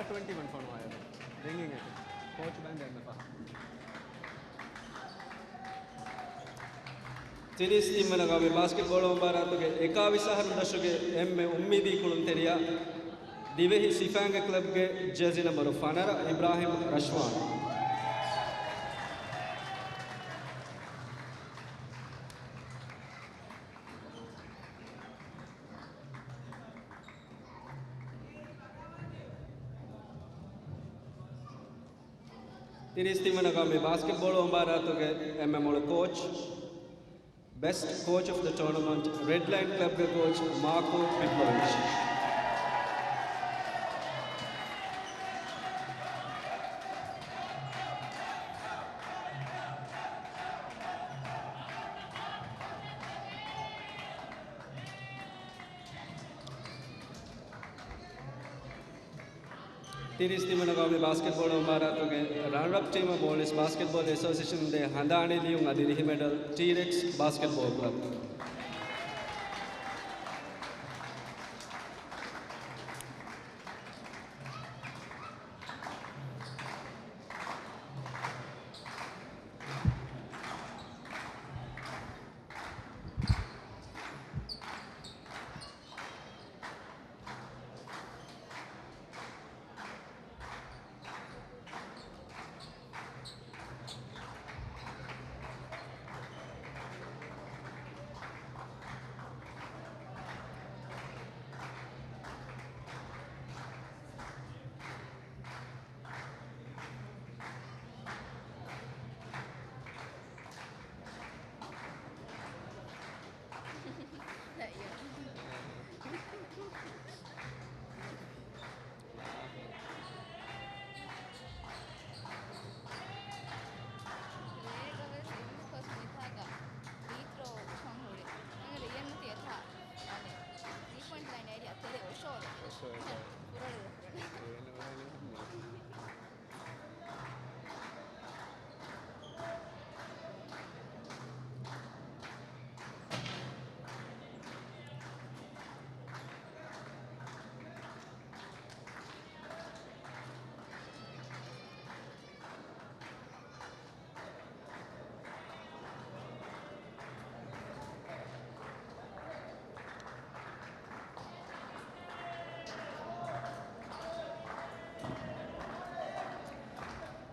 Under 21 phone आया ringing है coach band है पहा තිරිස් තිම්මනගාවේ basketball ಒಬ್ಬರಾತುಗೆ ಏಕಾವಿಸಹರು ದಶಗೆ ಎಮ್ಮೆ ಉಮ್ಮೀದಿ ಕುಳುಂತೆರಿಯ ದಿವೆಹಿ ಸಿಫಾಂಗ ಕ್ಲಬ್ಗೆ Jersey number 15 Ibrahim ರಶ್ವಾನ್ තිරිස් තිම්මනගාවේ basketball ಒಬ್ಬರಾತುಗೆ ಎಮ್ಮೆ ಮೊಳ coach Best coach of the tournament, Red Line Club coach Marco Pipovic. තිරිස් තිමනගාවේ basketball ಒಬ್ಬರಾತುಗೆ ರನ್ನರ್ ಅಪ್ ಟೀಮ್ ಬೋಲಿಸ್ ಬಾಸ್ಕೆಟ್‌ಬಾಲ್ ಅಸೋಸಿಯೇಷನ್ ದೆ ಹಂದಾಣಿ ಲಿಯುಂ ಅದಿರಿಹಿ ಮೆಡಲ್ ಟೀರೆಕ್ಸ್ ಬಾಸ್ಕೆಟ್‌ಬಾಲ್ ಕ್ಲಬ್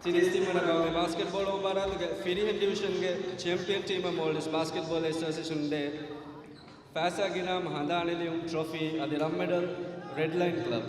තිරිස් තිමනගාවේ ಬಾಸ್ಕೆಟ್‌ಬಾಲ್ ಒಬ್ಬರಾತುಗೆ ಫಿರಿಹೆನ್ ಡಿವಿಷನ್ಗೆ ಚಾಂಪಿಯನ್ ಟೀಮ್ ಬೋಲಿಸ್ ಬಾಸ್ಕೆಟ್‌ಬಾಲ್ ಅಸೋಸಿಯೇಷನ್ ದೆ ಫಾಸಾ ಗಿನಾಮ್ ಹಂದಾಣಿ ಲಿಯುಂ ಟ್ರೋಫಿ ಅದಿ ರಮ್ ಮೆಡಲ್ ರೆಡ್ ಲೈನ್ ಕ್ಲಬ್